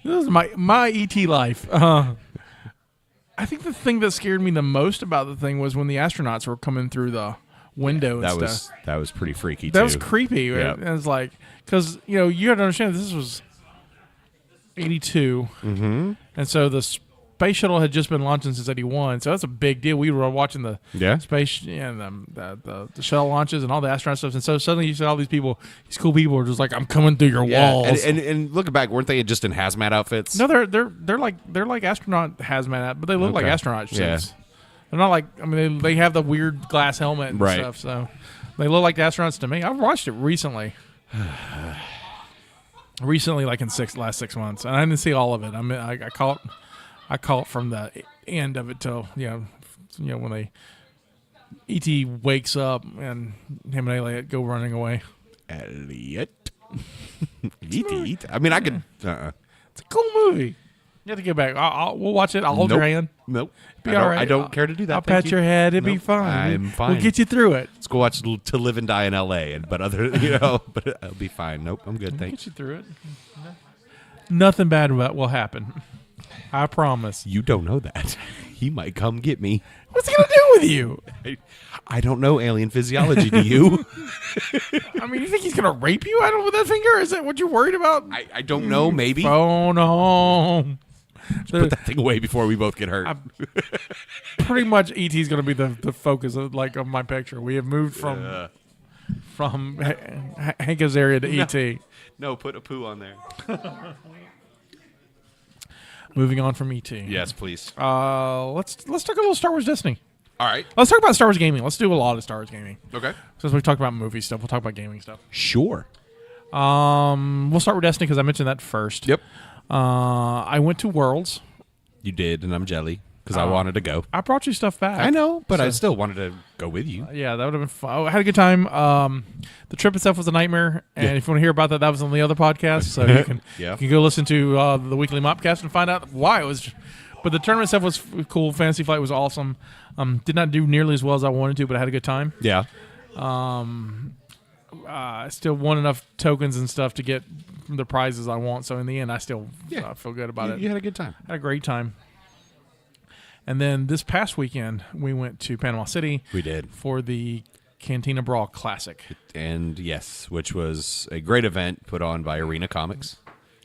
This is my ET life. I think the thing that scared me the most about the thing was when the astronauts were coming through the window and stuff. That was pretty freaky, That too. was creepy. Yep. It was like, because, you have to understand this was 82. Mm-hmm. And so the space shuttle had just been launching since '81, so that's a big deal. We were watching the space and the shuttle launches and all the astronaut stuff, and so suddenly you see all these people, these cool people, are just like, I'm coming through your walls. And looking back, weren't they just in hazmat outfits? No, they're like astronaut hazmat, but they look like astronaut suits. They're not like, I mean, they have the weird glass helmet and stuff, so they look like the astronauts to me. I've watched it recently. Recently, like in last 6 months, and I didn't see all of it. I mean, I caught from the end of it till when E.T. wakes up and him and Elliot go running away. Elliot, E.T. I mean, I could. It's a cool movie. You have to get back. We'll watch it. I'll hold your hand. Nope. Be all right. I don't care to do that. I'll pat your head. It'll be fine. I'm fine. We'll get you through it. Let's go watch To Live and Die in L.A. But I'll be fine. Nope, I'm good. Thanks. Get you through it. Nothing bad will happen. I promise. You don't know that. He might come get me. What's he gonna do with you? I don't know alien physiology. Do you? I mean, you think he's gonna rape you? I don't with that finger. Is that what you're worried about? I don't know. Maybe. Phone home. Put that thing away before we both get hurt. Pretty much, E.T.'s going to be the focus of my picture. We have moved from Hank Azaria to E.T. No, put a poo on there. Moving on from E.T. Yes, please. Let's talk a little Star Wars Destiny. All right. Let's talk about Star Wars gaming. Let's do a lot of Star Wars gaming. Okay. Since we talked about movie stuff, we'll talk about gaming stuff. Sure. We'll start with Destiny because I mentioned that first. Yep. I went to Worlds. You did, and I'm jelly because I wanted to go. I brought you stuff back. I know, but I still wanted to go with you. Yeah, that would have been fun. I had a good time. The trip itself was a nightmare, and if you want to hear about that, that was on the other podcast. So you can you can go listen to the weekly Mopcast and find out why it was. But the tournament itself was cool. Fantasy Flight was awesome. Did not do nearly as well as I wanted to, but I had a good time. Yeah. I still won enough tokens and stuff to get the prizes I want. So in the end, I still feel good about it. You had a good time. Had a great time. And then this past weekend, we went to Panama City. We did. For the Cantina Brawl Classic. And yes, which was a great event put on by Arena Comics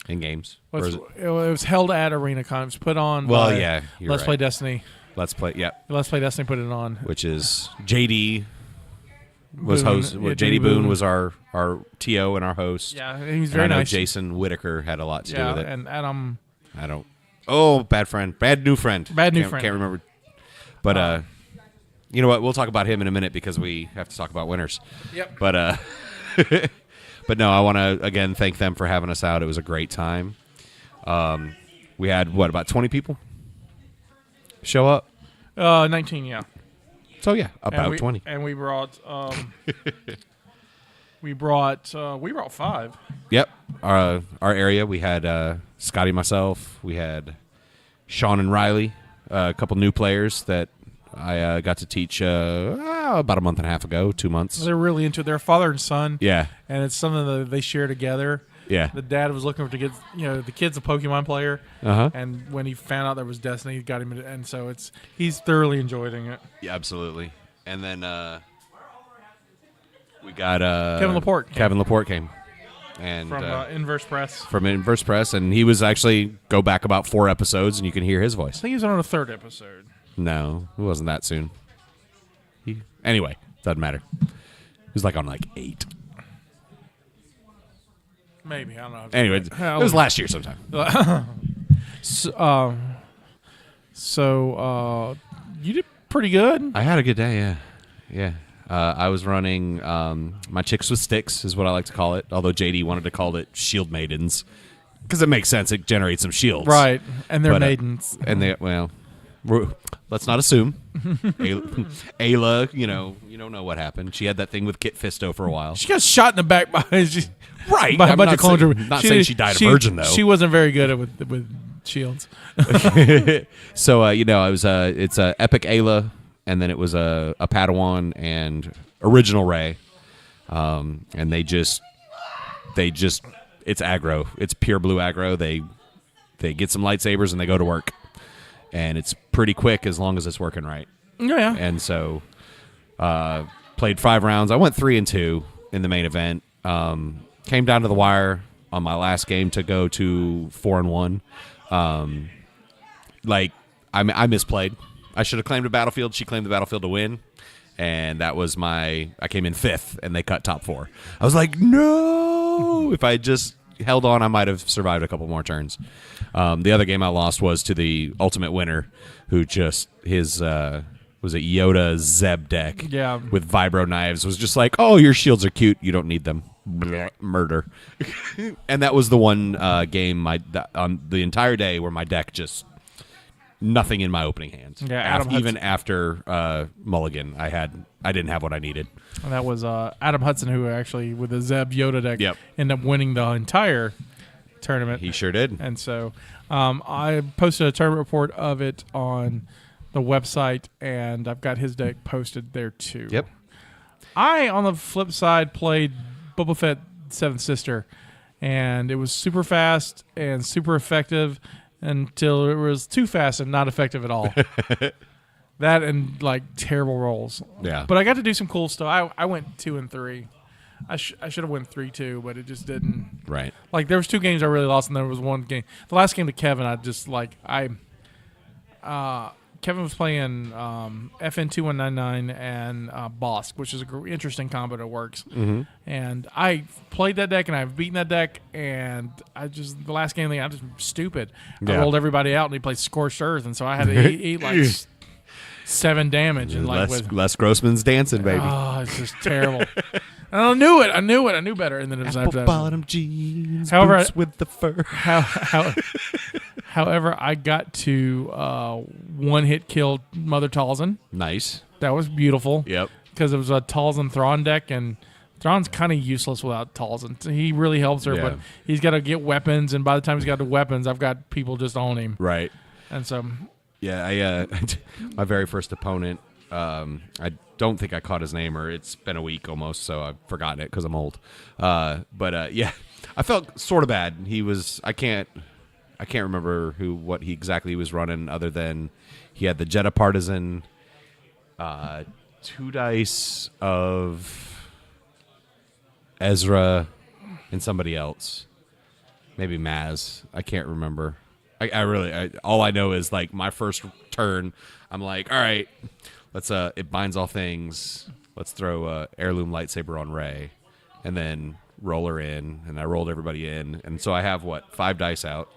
and Games. It was held at Arena Comics, put on by Let's Play Destiny. Let's Play Destiny put it on. Which is JD was Boone. host. Yeah, JD Boone was our TO and our host. Yeah, he was very nice. Jason Whitaker had a lot to do with it. And Adam. I don't. Oh, bad new friend. Can't remember. But you know what? We'll talk about him in a minute because we have to talk about winners. Yep. But but no, I want to again thank them for having us out. It was a great time. We had about 20 people show up. 19, yeah. So yeah, about 20. And we brought we brought 5. Yep. Our area, we had Scotty, myself, we had Sean and Riley, a couple new players that I got to teach about a month and a half ago, 2 months. They're really into their father and son. Yeah. And it's something that they share together. Yeah. The dad was looking to get, the kid's a Pokemon player. Uh-huh. And when he found out there was Destiny, he got him into, and so he's thoroughly enjoying it. Yeah, absolutely. And then we got Kevin Laporte. Kevin Laporte came. And from Inverse Press. From Inverse Press, and he was actually go back about 4 episodes, and you can hear his voice. I think he was on a 3rd episode. No, it wasn't that soon. Anyway, doesn't matter. He was on 8. Maybe, I don't know. Anyway, it was last year sometime. So you did pretty good. I had a good day, yeah. I was running my Chicks with Sticks is what I like to call it, although JD wanted to call it Shield Maidens because it makes sense. It generates some shields. Right, and they're maidens. And let's not assume. Ayla, you don't know what happened. She had that thing with Kit Fisto for a while. She got shot in the back by a I'm bunch of clones. Not saying she died a virgin, though. She wasn't very good at with shields. So, I was it's Epic Ayla, and then it was a Padawan and Original Rey. And they just it's aggro. It's pure blue aggro. They get some lightsabers and they go to work. And it's pretty quick as long as it's working right. Yeah. And so played 5 rounds. I went 3-2 in the main event. Came down to the wire on my last game to go to 4-1. I misplayed. I should have claimed a battlefield. She claimed the battlefield to win. And that was I came in 5th, and they cut top 4. I was like, no! If I had just held on, I might have survived a couple more turns. The other game I lost was to the ultimate winner, who just, his, was it Yoda Zeb deck with vibro knives, was just like, oh, your shields are cute. You don't need them. Blah, murder. And that was the one game on the entire day where my deck just... nothing in my opening hand. Yeah, even after Mulligan, I didn't have what I needed. And that was Adam Hudson, who actually with the Zeb Yoda deck ended up winning the entire tournament. He sure did. And so I posted a tournament report of it on the website, and I've got his deck posted there too. Yep. I, on the flip side, played Boba Fett Seventh Sister, and it was super fast and super effective until it was too fast and not effective at all. That and like terrible rolls. Yeah. But I got to do some cool stuff. I went 2 and 3. I should have went 3-2, but it just didn't. Right. Like there was 2 games I really lost, and there was one game. The last game to Kevin, I just like Kevin was playing FN 2199 and Bosk, which is an interesting combo that works. Mm-hmm. And I played that deck, and I've beaten that deck, and the last game, I just stupid. I rolled everybody out, and he played Scorched Earth, and so I had to eat like 7 damage. And like Les Grossman's dancing, baby. Oh, it's just terrible. And I knew it. I knew better. And then it was Apple bottom jeans, however, boots with the fur. However, I got to 1-hit kill Mother Talzin. Nice. That was beautiful. Yep. Because it was a Talzin Thrawn deck, and Thrawn's kind of useless without Talzin. So he really helps her, but he's got to get weapons, and by the time he's got the weapons, I've got people just on him. Right. And so... yeah, my very first opponent, I don't think I caught his name, or it's been a week almost, so I've forgotten it because I'm old. But yeah, I felt sort of bad. He was... I can't remember what he exactly was running, other than he had the Jedha Partisan, 2 dice of Ezra and somebody else, maybe Maz. I can't remember. I really all I know is like my first turn, I'm like, all right, let's it binds all things. Let's throw heirloom lightsaber on Rey, and then roll her in, and I rolled everybody in, and so I have 5 dice out,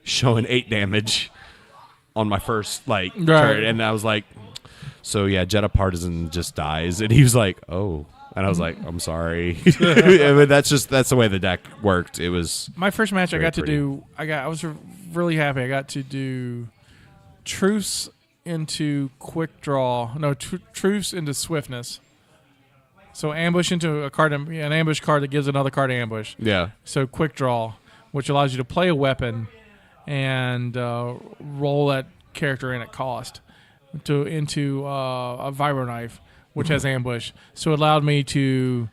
showing 8 damage on my first turn, and I was like, so yeah, Jedha Partisan just dies, and he was like, oh, and I was like, I'm sorry. That's the way the deck worked. It was my first match. I got pretty. to do. I was really happy. I got to do truce into quick draw. No, truce into swiftness. So ambush into a card, an ambush card that gives another card ambush. Yeah. So quick draw, which allows you to play a weapon and roll that character in at cost into a vibro knife, which has ambush. So it allowed me to,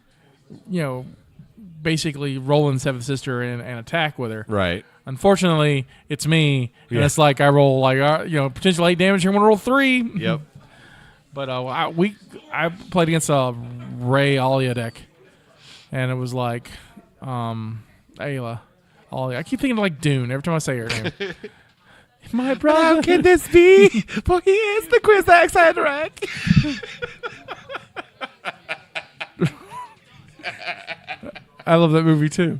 basically roll in Seventh Sister and attack with her. Right. Unfortunately, it's me, and it's like I roll potential 8 damage. I'm gonna roll 3. Yep. But I played against a Rey Alia deck, and it was like Ayla. Alia. I keep thinking like Dune every time I say her name. My brother. How can this be? For he is the Kwisatz Haderach. I love that movie too.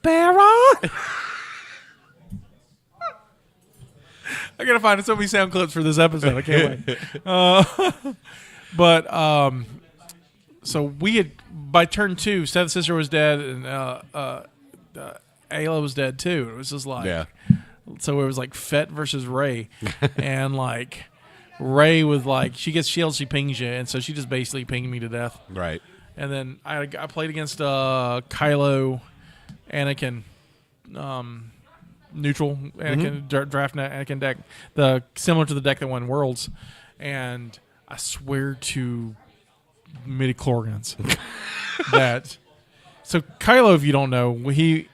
Baron. I gotta find so many sound clips for this episode. I can't wait. So we had by turn 2, Seventh Sister was dead, and Ayla was dead too. It was just like, so it was like Fett versus Rey, and like Rey with she gets shield, she pings you, and so she just basically pinged me to death. Right. And then I played against Kylo, Anakin, neutral Anakin, draft Anakin deck, similar to the deck that won Worlds, and I swear to midi-chlorians that. So Kylo, if you don't know, he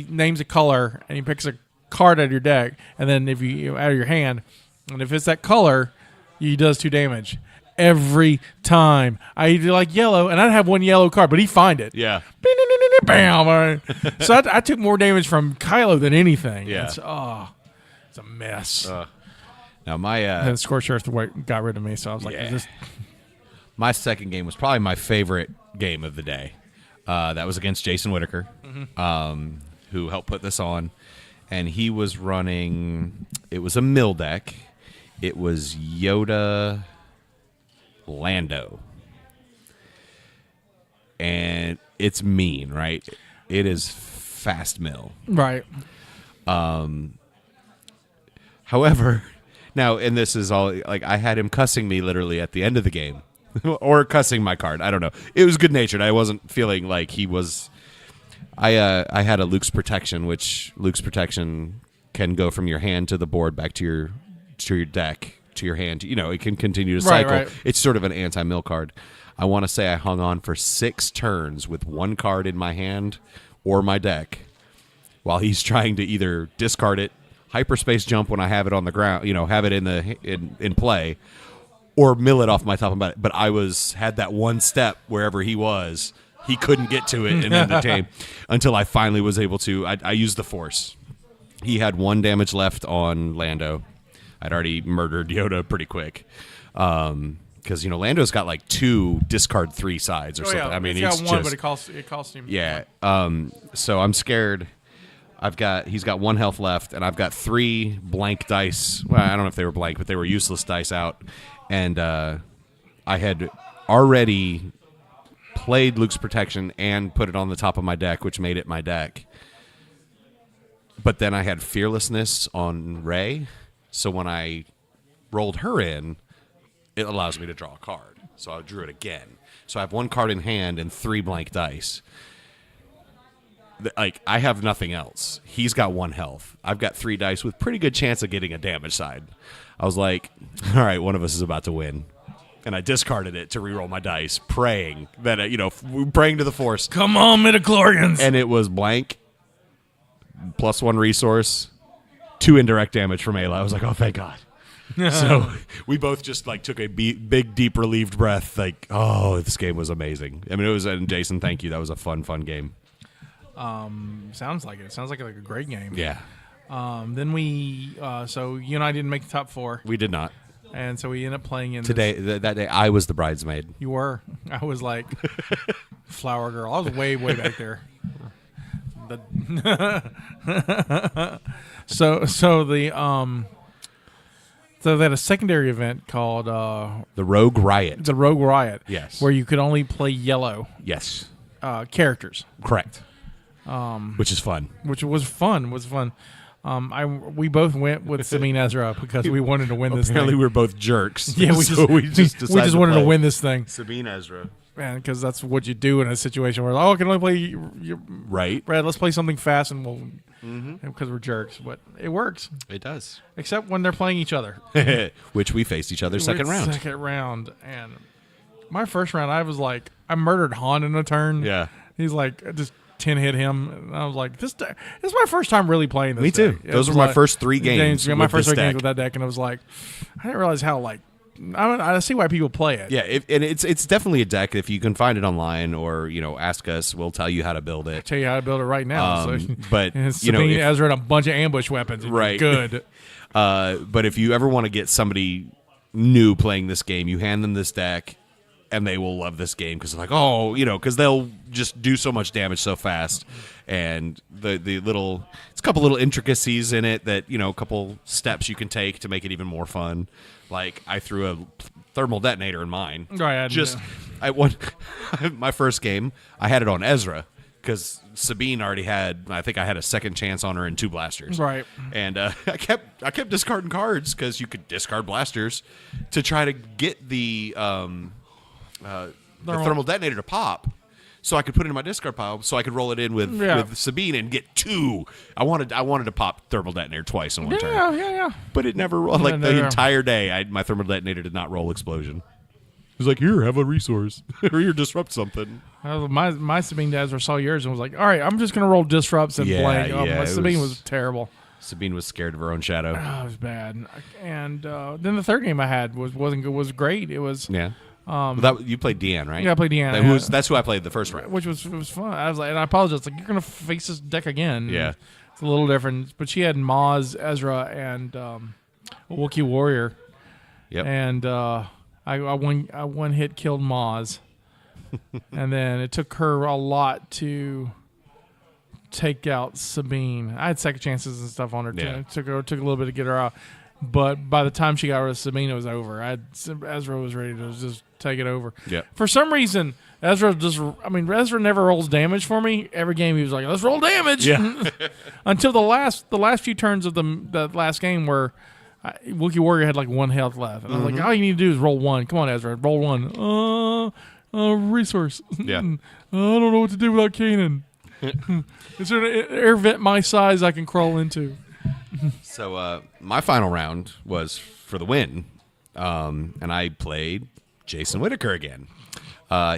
names a color and he picks a card out of your deck, and then if you out of your hand, and if it's that color, he does 2 damage. Every time I do like yellow, and I'd have 1 yellow card, but he'd find it. Yeah. Bam. So I took more damage from Kylo than anything. Yeah. It's a mess. Now my And Scorched Earth got rid of me, so I was like, Yeah. this. my second game was probably my favorite game of the day. That was against Jason Whitaker, who helped put this on. And he was running, it was a mill deck. It was Yoda Lando. And it's mean, right? It is fast mill. Right. However, now, and this is all, like, I had him cussing me literally at the end of the game. Or cussing my card. I don't know. It was good-natured. I wasn't feeling like he was... I had a Luke's Protection, which Luke's Protection can go from your hand to the board back to your deck, to your hand. You know, it can continue to cycle. Right. It's sort of an anti-mill card. I want to say I hung on for 6 turns with one card in my hand or my deck while he's trying to either discard it, hyperspace jump when I have it on the ground, you know, have it in play, or mill it off my top of my. But I had that one step wherever he was. He couldn't get to it and end the game until I finally was able to. I used the Force. He had 1 damage left on Lando. I'd already murdered Yoda pretty quick. Because, you know, Lando's got like 2 discard 3 sides or something. Yeah. I mean, he's got it's one, just, but it costs him. yeah. So I'm scared. He's got 1 health left, and I've got 3 blank dice. Well, I don't know if they were blank, but they were useless dice out. And I had already played Luke's Protection and put it on the top of my deck, which made it my deck. But then I had Fearlessness on Rey, so when I rolled her in, it allows me to draw a card. So I drew it again. So I have 1 card in hand and 3 blank dice. Like, I have nothing else. He's got 1 health. I've got 3 dice with pretty good chance of getting a damage side. I was like, all right, one of us is about to win. And I discarded it to reroll my dice, praying that, praying to the Force. Come on, midichlorians. And it was blank, +1 resource, 2 indirect damage from Ayla. I was like, oh, thank God. So we both just, like, took a big, deep, relieved breath. Like, oh, this game was amazing. I mean, and Jason, thank you. That was a fun game. Sounds like it. Sounds like a great game. Yeah. Then so you and I didn't make the top 4. We did not. And so we ended up playing in Today, that day, I was the bridesmaid. You were. I was like flower girl. I was way back there. So they had a secondary event called the Rogue Riot. The Rogue Riot. Yes. Where you could only play yellow. Yes. Characters. Correct. Which is fun. Which was fun. We both went with Sabine Ezra because we wanted to win this thing. Apparently, we're both jerks. Yeah, we just wanted to win this thing. Sabine Ezra. Man, because that's what you do in a situation where, I can only play right. Brad, let's play something fast and we'll because we're jerks. But it works. It does. Except when they're playing each other. Which we faced each other second round. And my first round, I was like, I murdered Han in a turn. Yeah. He's like, just 10 hit him. And I was like, this is my first time really playing this. Me too. Deck. Those were my first 3 games. My first 3 games with that deck, and I was like, I didn't realize how I see why people play it. Yeah, and it's definitely a deck. If you can find it online or ask us, we'll tell you how to build it. I'll tell you how to build it right now. But Sabine Ezra and a bunch of ambush weapons. Right. Good. But if you ever want to get somebody new playing this game, you hand them this deck. And they will love this game because they're like, because they'll just do so much damage so fast. And it's a couple little intricacies in it that, a couple steps you can take to make it even more fun. Like, I threw a thermal detonator in mine. Right. I won my first game. I had it on Ezra because Sabine already had, I think I had a second chance on her in 2 blasters. Right. And I kept discarding cards because you could discard blasters to try to get the thermal detonator to pop, so I could put it in my discard pile, so I could roll it in with Sabine and get 2. I wanted to pop thermal detonator twice in one turn. Yeah. But it never rolled. Like the entire day, my thermal detonator did not roll explosion. It was like, here, have a resource, or here, disrupt something. My Sabine Ezra saw yours and was like, all right, I'm just gonna roll disrupts and play. My Sabine was terrible. Sabine was scared of her own shadow. Oh, it was bad. And then the third game I had wasn't good. Was great. It was you played Deanne, right? Yeah, I played Deanne. That's who I played the first round. Which was fun. I was like, and I apologize. Like, you're gonna face this deck again. Yeah. It's a little different. But she had Maz, Ezra, and a Wookiee warrior. Yep. And I one hit killed Maz. And then it took her a lot to take out Sabine. I had second chances and stuff on her too. Yeah. It took a little bit to get her out. But by the time she got rid of Sabine, it was over. Ezra was ready to just take it over. Yeah. For some reason, Ezra never rolls damage for me. Every game he was like, let's roll damage. Yeah. Until the last few turns of the last game where Wookiee Warrior had like 1 health left. And I was like, all you need to do is roll 1. Come on, Ezra. Roll 1. Resource. Yeah. I don't know what to do without Kanan. Is there an air vent my size I can crawl into? So my final round was for the win, and I played Jason Whitaker again.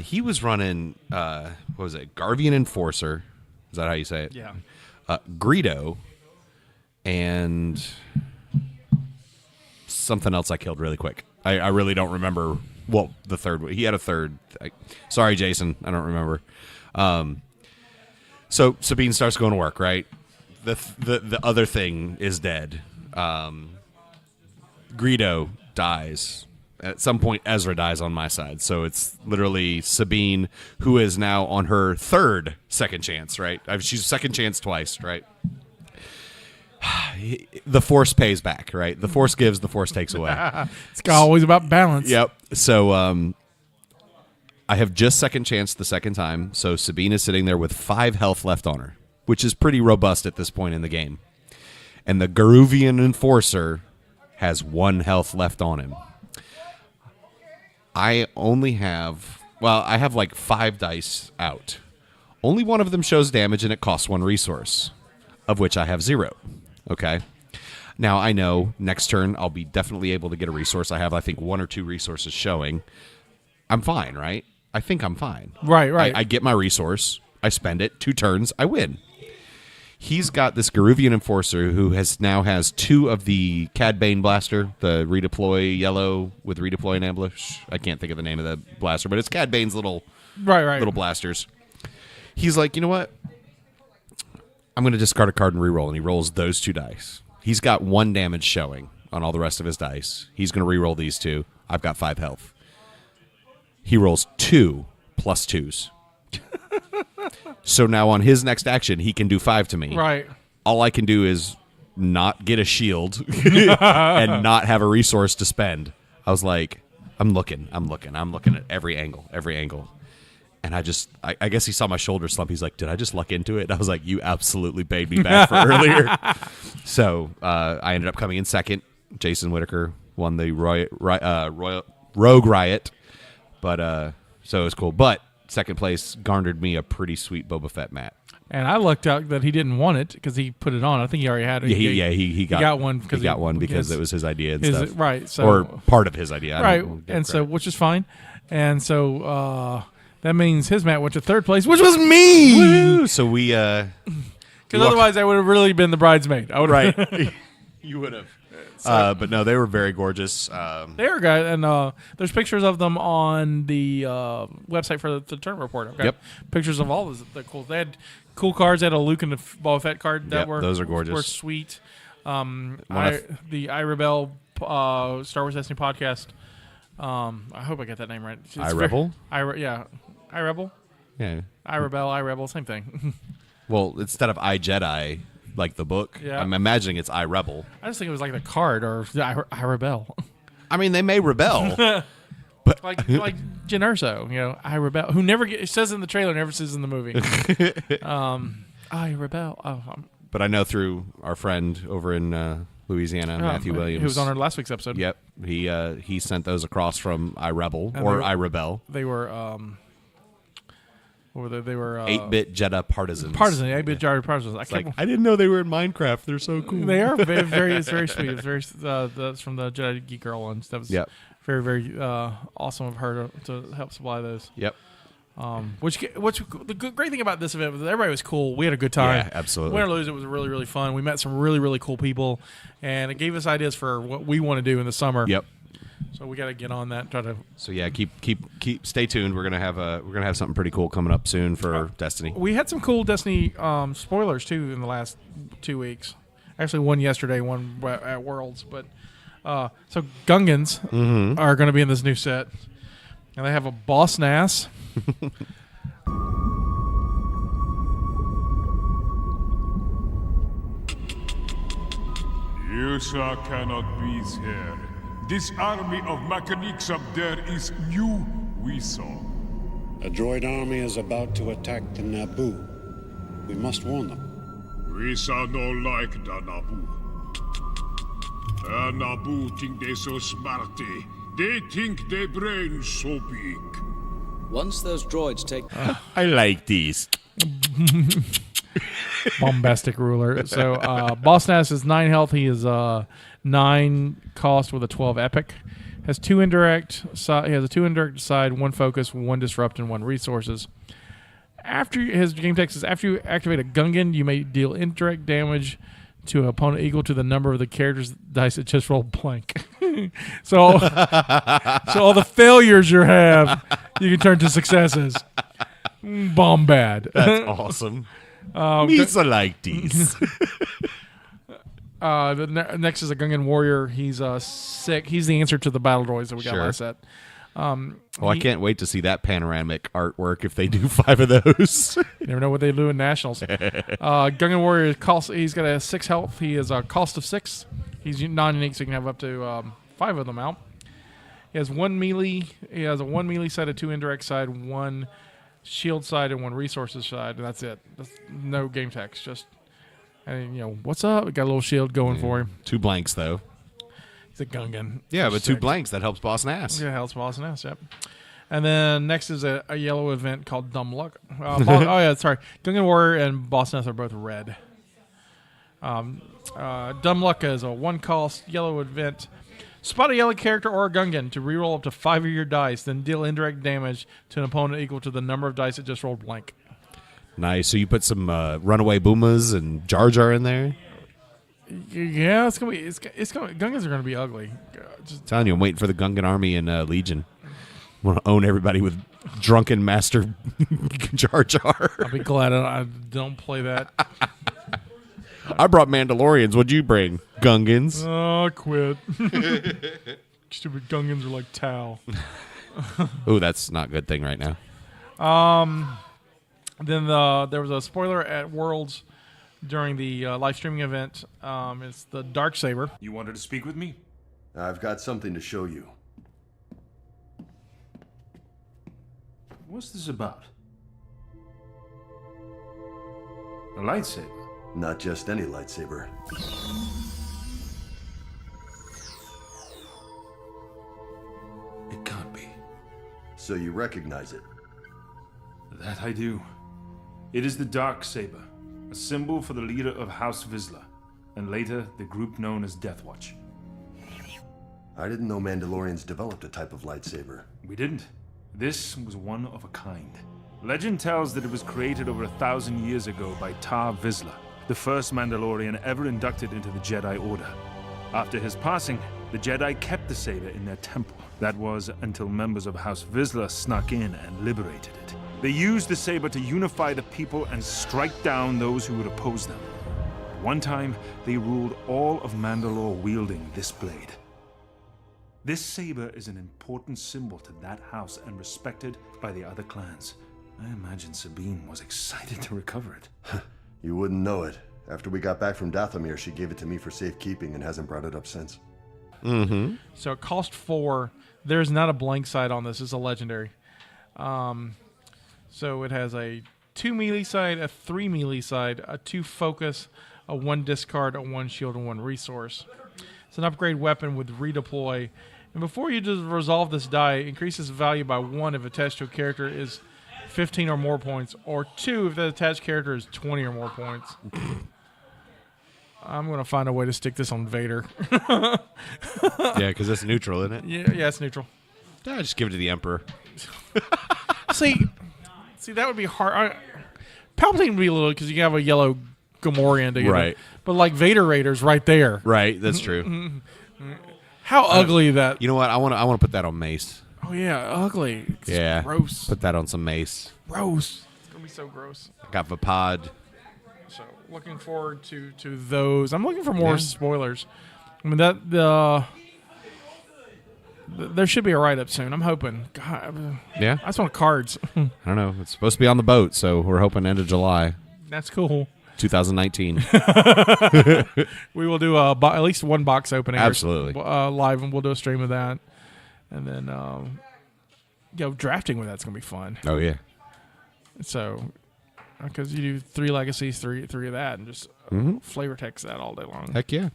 He was running, what was it, Garvian Enforcer. Is that how you say it? Yeah. Greedo, and something else I killed really quick. I really don't remember what the third was. He had a third. Sorry, Jason. I don't remember. So Sabine starts going to work, right? The other thing is dead. Greedo dies. At some point, Ezra dies on my side. So it's literally Sabine, who is now on her third second chance, right? She's second chance twice, right? The Force pays back, right? The Force gives, the Force takes away. It's always about balance. Yep. So I have just second chance the second time. So Sabine is sitting there with 5 health left on her, which is pretty robust at this point in the game. And the Garuvian Enforcer has 1 health left on him. I have like 5 dice out. Only one of them shows damage, and it costs 1 resource, of which I have 0. Okay? Now, I know next turn I'll be definitely able to get a resource. I think 1 or 2 resources showing. I'm fine, right? I think I'm fine. Right. I get my resource. I spend it. 2 turns. I win. He's got this Garuvian Enforcer who now has 2 of the Cad Bane blaster, the redeploy yellow with redeploy and ambush. I can't think of the name of the blaster, but it's Cad Bane's little blasters. He's like, you know what? I'm going to discard a card and reroll, and he rolls those 2 dice. He's got 1 damage showing on all the rest of his dice. He's going to reroll these 2. I've got 5 health. He rolls 2 plus 2s. So now on his next action, he can do 5 to me. Right. All I can do is not get a shield and not have a resource to spend. I was like, I'm looking at every angle. And I guess he saw my shoulder slump. He's like, did I just luck into it? And I was like, you absolutely paid me back for earlier. So I ended up coming in second. Jason Whitaker won the Rogue Riot. But so it was cool. But second place garnered me a pretty sweet Boba Fett mat. And I lucked out that he didn't want it because he put it on. I think he already had it. He got one. He got one because it was his idea and stuff. Right. So, or part of his idea. Right. And so, which is fine. And so that means his mat went to third place, which was me. Woo! So we because otherwise I would have really been the bridesmaid. I would right. You would have. But no, they were very gorgeous. They were good, and there's pictures of them on the website for the tournament report. Okay? Yep. Pictures of all the cool. They had cool cards. They had a Luke and a Boba Fett card that those are gorgeous. Were sweet. The I Rebel Star Wars Destiny podcast. I hope I get that name right. I Rebel. I Rebel. Yeah. I Rebel, same thing. Well, instead of I Jedi. Like the book, I'm imagining it's I Rebel. I just think it was like the card or I Rebel. I mean, they may rebel, but like Jyn Erso, I Rebel, who never it says in the trailer, never says in the movie. I Rebel. But I know through our friend over in Louisiana, Matthew Williams, who was on our last week's episode. Yep, he sent those across from I Rebel or I Rebel. They were. They were 8-bit Jedi partisans. 8-bit Jedi partisans. I didn't know they were in Minecraft. They're so cool. They are very. It's very sweet. It's very. That's from the Jedi Geek Girl ones. That was very, very awesome of her to help supply those. Yep. Which the great thing about this event was everybody was cool. We had a good time. Yeah, absolutely. Win or lose, it was really, really fun. We met some really, really cool people, and it gave us ideas for what we want to do in the summer. Yep. So we got to get on that. Try to. So yeah, keep stay tuned. We're gonna have something pretty cool coming up soon for Destiny. We had some cool Destiny spoilers too in the last 2 weeks. Actually, one yesterday, one at Worlds. But so Gungans are going to be in this new set, and they have a boss Nass. You sir cannot be here. This army of mechanics up there is new, we saw. A droid army is about to attack the Naboo. We must warn them. We saw no like the Naboo. The Naboo think they so smarty. They think their brains so big. Once those droids take... I like these. Bombastic ruler. So Boss Nass is 9 health. He is 9 cost with a 12 epic. Has 2 indirect. He has a 2 indirect side, 1 focus, 1 disrupt, and 1 resources. After his game text is after you activate a Gungan, you may deal indirect damage to an opponent equal to the number of the character's dice that just rolled blank. so all the failures you have, you can turn to successes. Bombad. That's awesome. Misa like these. Next is a Gungan warrior. He's sick. He's the answer to the battle droids that we got last set. I can't wait to see that panoramic artwork if they do 5 of those. You never know what they do in Nationals. Gungan warrior he's got a 6 health. He is a cost of 6. He's non-unique, so you can have up to 5 of them out. He has 1 melee. He has a 1 melee side, a 2 indirect side, 1 shield side, and 1 resources side, and that's it. That's no game text. Just, and what's up? We got a little shield going for him. 2 blanks though. He's a Gungan. Yeah, but 2 blanks, that helps Boss Nass. Yeah, helps Boss Nass. Yep. And then next is a yellow event called Dumb Luck. Gungan warrior and Boss Nass are both red. Dumb Luck is a 1 cost yellow event. Spot a yellow character or a Gungan to reroll up to 5 of your dice, then deal indirect damage to an opponent equal to the number of dice that just rolled blank. Nice. So you put some runaway Boomas and Jar Jar in there? Yeah, it's gonna be. Gungans are gonna be ugly. Just telling you, I'm waiting for the Gungan army in Legion. I want to own everybody with drunken master Jar Jar. I'll be glad I don't play that. I brought Mandalorians. What'd you bring? Gungans. Oh, quit. Stupid Gungans are like Tau. Oh, that's not a good thing right now. Then there was a spoiler at Worlds during the live streaming event. It's the Darksaber. You wanted to speak with me? I've got something to show you. What's this about? A lightsaber? Not just any lightsaber. It can't be. So you recognize it? That I do. It is the Darksaber, a symbol for the leader of House Vizsla, and later the group known as Death Watch. I didn't know Mandalorians developed a type of lightsaber. We didn't. This was one of a kind. Legend tells that it was created over 1,000 years ago by Tar Vizsla, the first Mandalorian ever inducted into the Jedi Order. After his passing, the Jedi kept the saber in their temple. That was until members of House Vizsla snuck in and liberated it. They used the saber to unify the people and strike down those who would oppose them. At one time, they ruled all of Mandalore wielding this blade. This saber is an important symbol to that house and respected by the other clans. I imagine Sabine was excited to recover it. You wouldn't know it. After we got back from Dathomir, she gave it to me for safekeeping and hasn't brought it up since. Mm-hmm. So it cost 4. There's not a blank side on this. It's a legendary. So it has a 2 melee side, a 3 melee side, a 2 focus, a 1 discard, a 1 shield, and 1 resource. It's an upgrade weapon with redeploy. And before you just resolve this die, increases value by 1 if attached to a character is 15 or more points, or 2 if the attached character is 20 or more points. I'm going to find a way to stick this on Vader. Yeah, because it's neutral, isn't it? Yeah, it's neutral. Yeah, just give it to the Emperor. See, that would be hard. Palpatine would be a little, because you have a yellow Gamorrean together. Right. But like Vader Raiders right there. Right, that's true. How ugly that. You know what? I want to put that on Mace. Oh yeah, ugly. It's Yeah, gross. Put that on some Mace. Gross. It's gonna be so gross. I got Vapod. So looking forward to those. I'm looking for more spoilers. I mean there should be a write up soon. I'm hoping. God, Yeah, I just want cards. I don't know. It's supposed to be on the boat, so we're hoping end of July. That's cool. 2019. We will do at least one box opening. Absolutely. Live, and we'll do a stream of that. And then, drafting with that's going to be fun. Oh, yeah. So, because you do 3 legacies, three of that, and just flavor text that all day long. Heck yeah.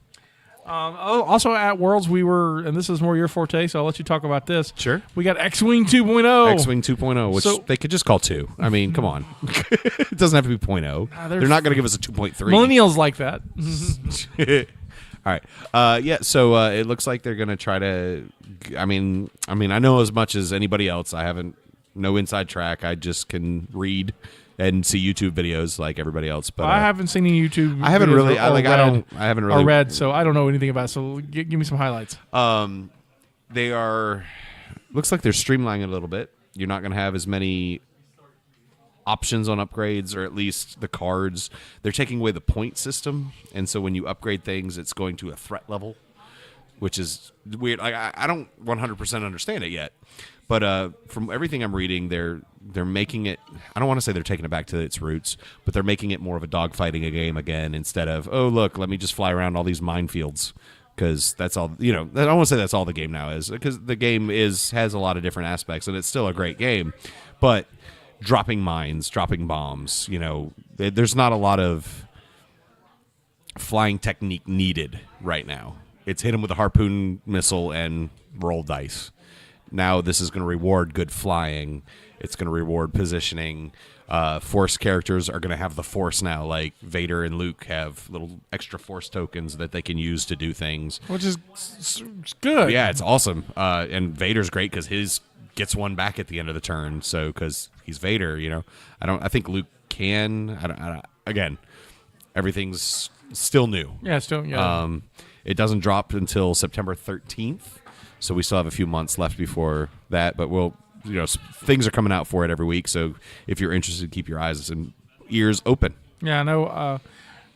Also at Worlds, and this is more your forte, so I'll let you talk about this. Sure. We got X-Wing 2.0. X-Wing 2.0, which they could just call 2. I mean, come on. It doesn't have to be 0.0. They're not going to give us a 2.3. Millennials like that. All right. So it looks like they're going to try to. I mean, I know as much as anybody else. I haven't no inside track. I just can read and see YouTube videos like everybody else. But I haven't seen any YouTube. I haven't really. I haven't really read, so I don't know anything about it. So give me some highlights. They are. Looks like they're streamlining it a little bit. You're not going to have as many options on upgrades, or at least the cards. They're taking away the point system, and so when you upgrade things, it's going to a threat level, which is weird. Like I don't 100% understand it yet, but from everything I'm reading, they're making it. I don't want to say they're taking it back to its roots, but they're making it more of a dogfighting game again, instead of look, let me just fly around all these minefields. Because that's all, I don't want to say that's all the game now is, because the game has a lot of different aspects, and it's still a great game, but dropping mines, dropping bombs, there's not a lot of flying technique needed right now. It's hit them with a harpoon missile and roll dice. Now this is going to reward good flying. It's going to reward positioning. Force characters are going to have the Force now, like Vader and Luke have little extra Force tokens that they can use to do things. Which is good. Yeah, it's awesome. And Vader's great because his gets one back at the end of the turn. So because he's Vader, I think Luke can. Again, everything's still new. Yeah, still. Yeah. It doesn't drop until September 13th, so we still have a few months left before that. But things are coming out for it every week. So if you're interested, keep your eyes and ears open. Yeah, I know.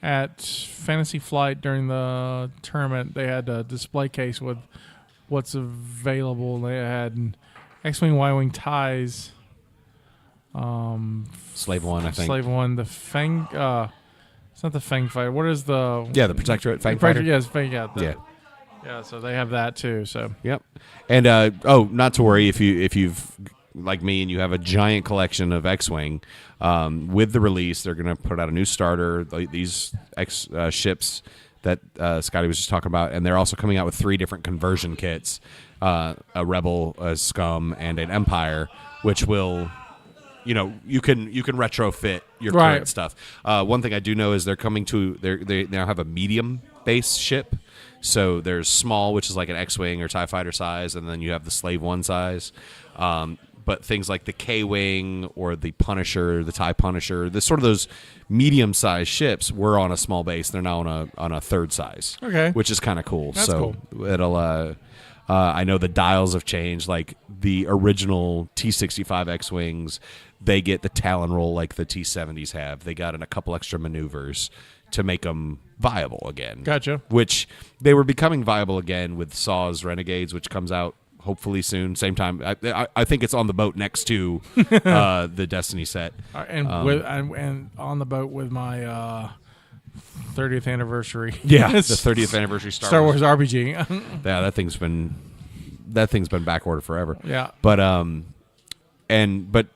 At Fantasy Flight during the tournament, they had a display case with what's available. They had X-Wing, Y-Wing ties. Slave One, I think. Slave One, the Fang. It's not the Fang Fighter. What is the? Yeah, the Protectorate Fang Fighter. Yes, Fang. Yeah. Yeah, so they have that too. So yep, and not to worry if you've like me and you have a giant collection of X-Wing. With the release, they're going to put out a new starter. These ships that Scotty was just talking about, and they're also coming out with 3 different conversion kits: a Rebel, a Scum, and an Empire, which will. You can retrofit your current stuff. One thing I do know is they now have a medium base ship. So there's small, which is like an X-Wing or TIE Fighter size, and then you have the Slave One size. But things like the K-Wing or the Punisher, the TIE Punisher, those medium-sized ships were on a small base. They're now on a third size. Okay. Which is kind of cool. That's cool. It'll I know the dials have changed. Like the original T-65 X-Wings, they get the Talon roll like the T-70s have. They got in a couple extra maneuvers to make them viable again. Gotcha. Which they were becoming viable again with Saw's Renegades, which comes out hopefully soon. Same time. I think it's on the boat next to the Destiny set. And on the boat with my 30th anniversary. Yeah, the 30th anniversary Star Wars RPG. Yeah, that thing's been back ordered forever. Yeah. But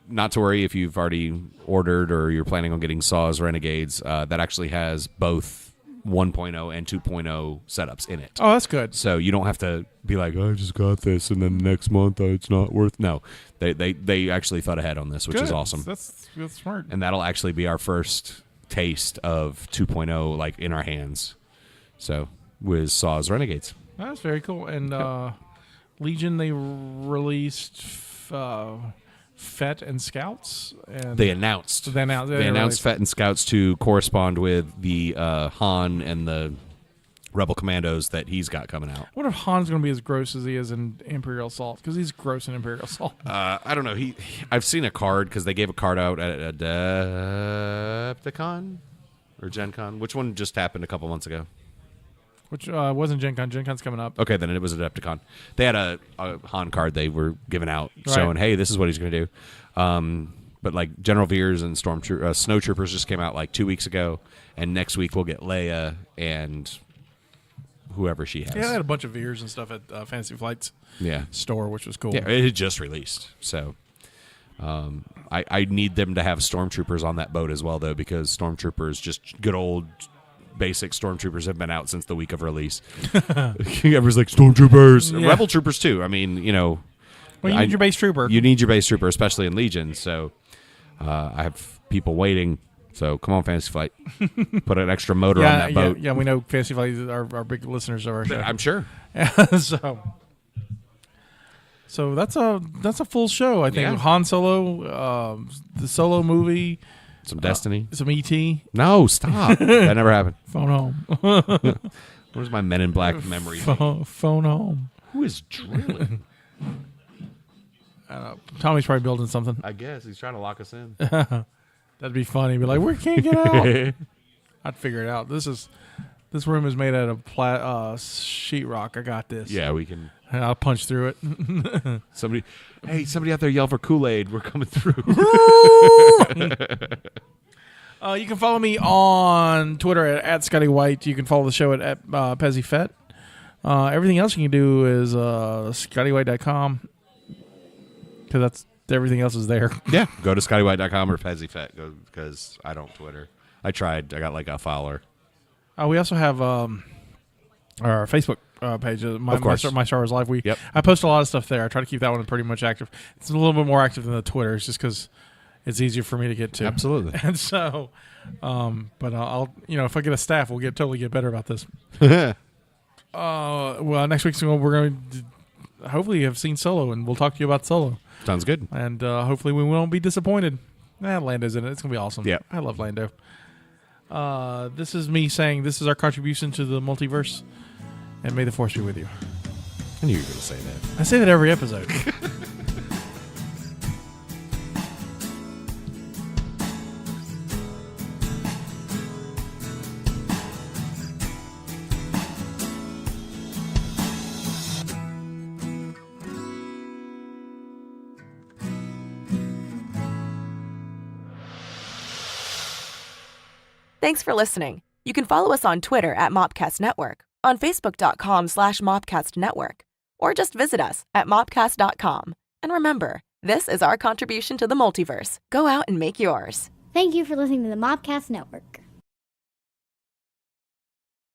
not to worry if you've already ordered or you're planning on getting Saw's Renegades. That actually has both 1.0 and 2.0 setups in it. Oh, that's good. So you don't have to be like, I just got this, and then next month it's not worth. No, they actually thought ahead on this, which is awesome. That's smart. And that'll actually be our first taste of 2.0, like in our hands. So with Saw's Renegades. That's very cool. And Legion, they released Fett and Scouts. And they announced Fett and Scouts to correspond with the Han and the Rebel Commandos that he's got coming out. I wonder if Han's going to be as gross as he is in Imperial Assault, because he's gross in Imperial Assault. I don't know. I've seen a card because they gave a card out at Adepticon or Gen Con. Which one just happened a couple months ago? Which wasn't Gen Con. Gen Con's coming up. Okay, then it was Adepticon. They had a Han card they were giving out showing, hey, this is what he's going to do. But like General Veers and Snowtroopers just came out like 2 weeks ago, and next week we'll get Leia and whoever she has. Yeah, they had a bunch of Veers and stuff at Fantasy Flight's store, which was cool. Yeah, it had just released. So I need them to have Stormtroopers on that boat as well, though, because Stormtroopers, just good old basic Stormtroopers, have been out since the week of release. Everyone's like, Stormtroopers. Yeah. Rebel Troopers, too. I mean, you know. Well, you need your base trooper. You need your base trooper, especially in Legion. So I have people waiting. So come on, Fantasy Flight. Put an extra motor on that boat. Yeah, we know Fantasy Flight are big listeners of our show. I'm sure. So that's a full show, I think. Yeah. Han Solo, the Solo movie. Some Destiny. Some E.T. No, stop. That never happened. Phone home. Where's my Men in Black memory? Phone home. Who is drilling? Tommy's probably building something. I guess. He's trying to lock us in. That'd be funny. Be like, we can't get out. I'd figure it out. This room is made out of sheetrock. I got this. Yeah, we can. I'll punch through it. Somebody out there yell for Kool-Aid. We're coming through. You can follow me on Twitter at Scotty White. You can follow the show at PezzyFet. Everything else you can do is ScottyWhite.com, because that's everything else is there. Yeah, go to ScottyWhite.com or PezzyFet, because I don't Twitter. I tried. I got like a follower. We also have our Facebook page, My Star Wars Live. Yep. I post a lot of stuff there. I try to keep that one pretty much active. It's a little bit more active than the Twitter. It's just because it's easier for me to get to. Absolutely. And so, but I'll if I get a staff, we'll totally get better about this. Well, next week we're going to hopefully have seen Solo, and we'll talk to you about Solo. Sounds good. And hopefully we won't be disappointed. Lando's in it. It's going to be awesome. Yeah. I love Lando. This is me saying this is our contribution to the multiverse, and may the Force be with you. I knew you were going to say that. I say that every episode. Thanks for listening. You can follow us on Twitter at Mopcast Network, on Facebook.com/Mopcast Network, or just visit us at Mopcast.com. And remember, this is our contribution to the multiverse. Go out and make yours. Thank you for listening to the Mopcast Network.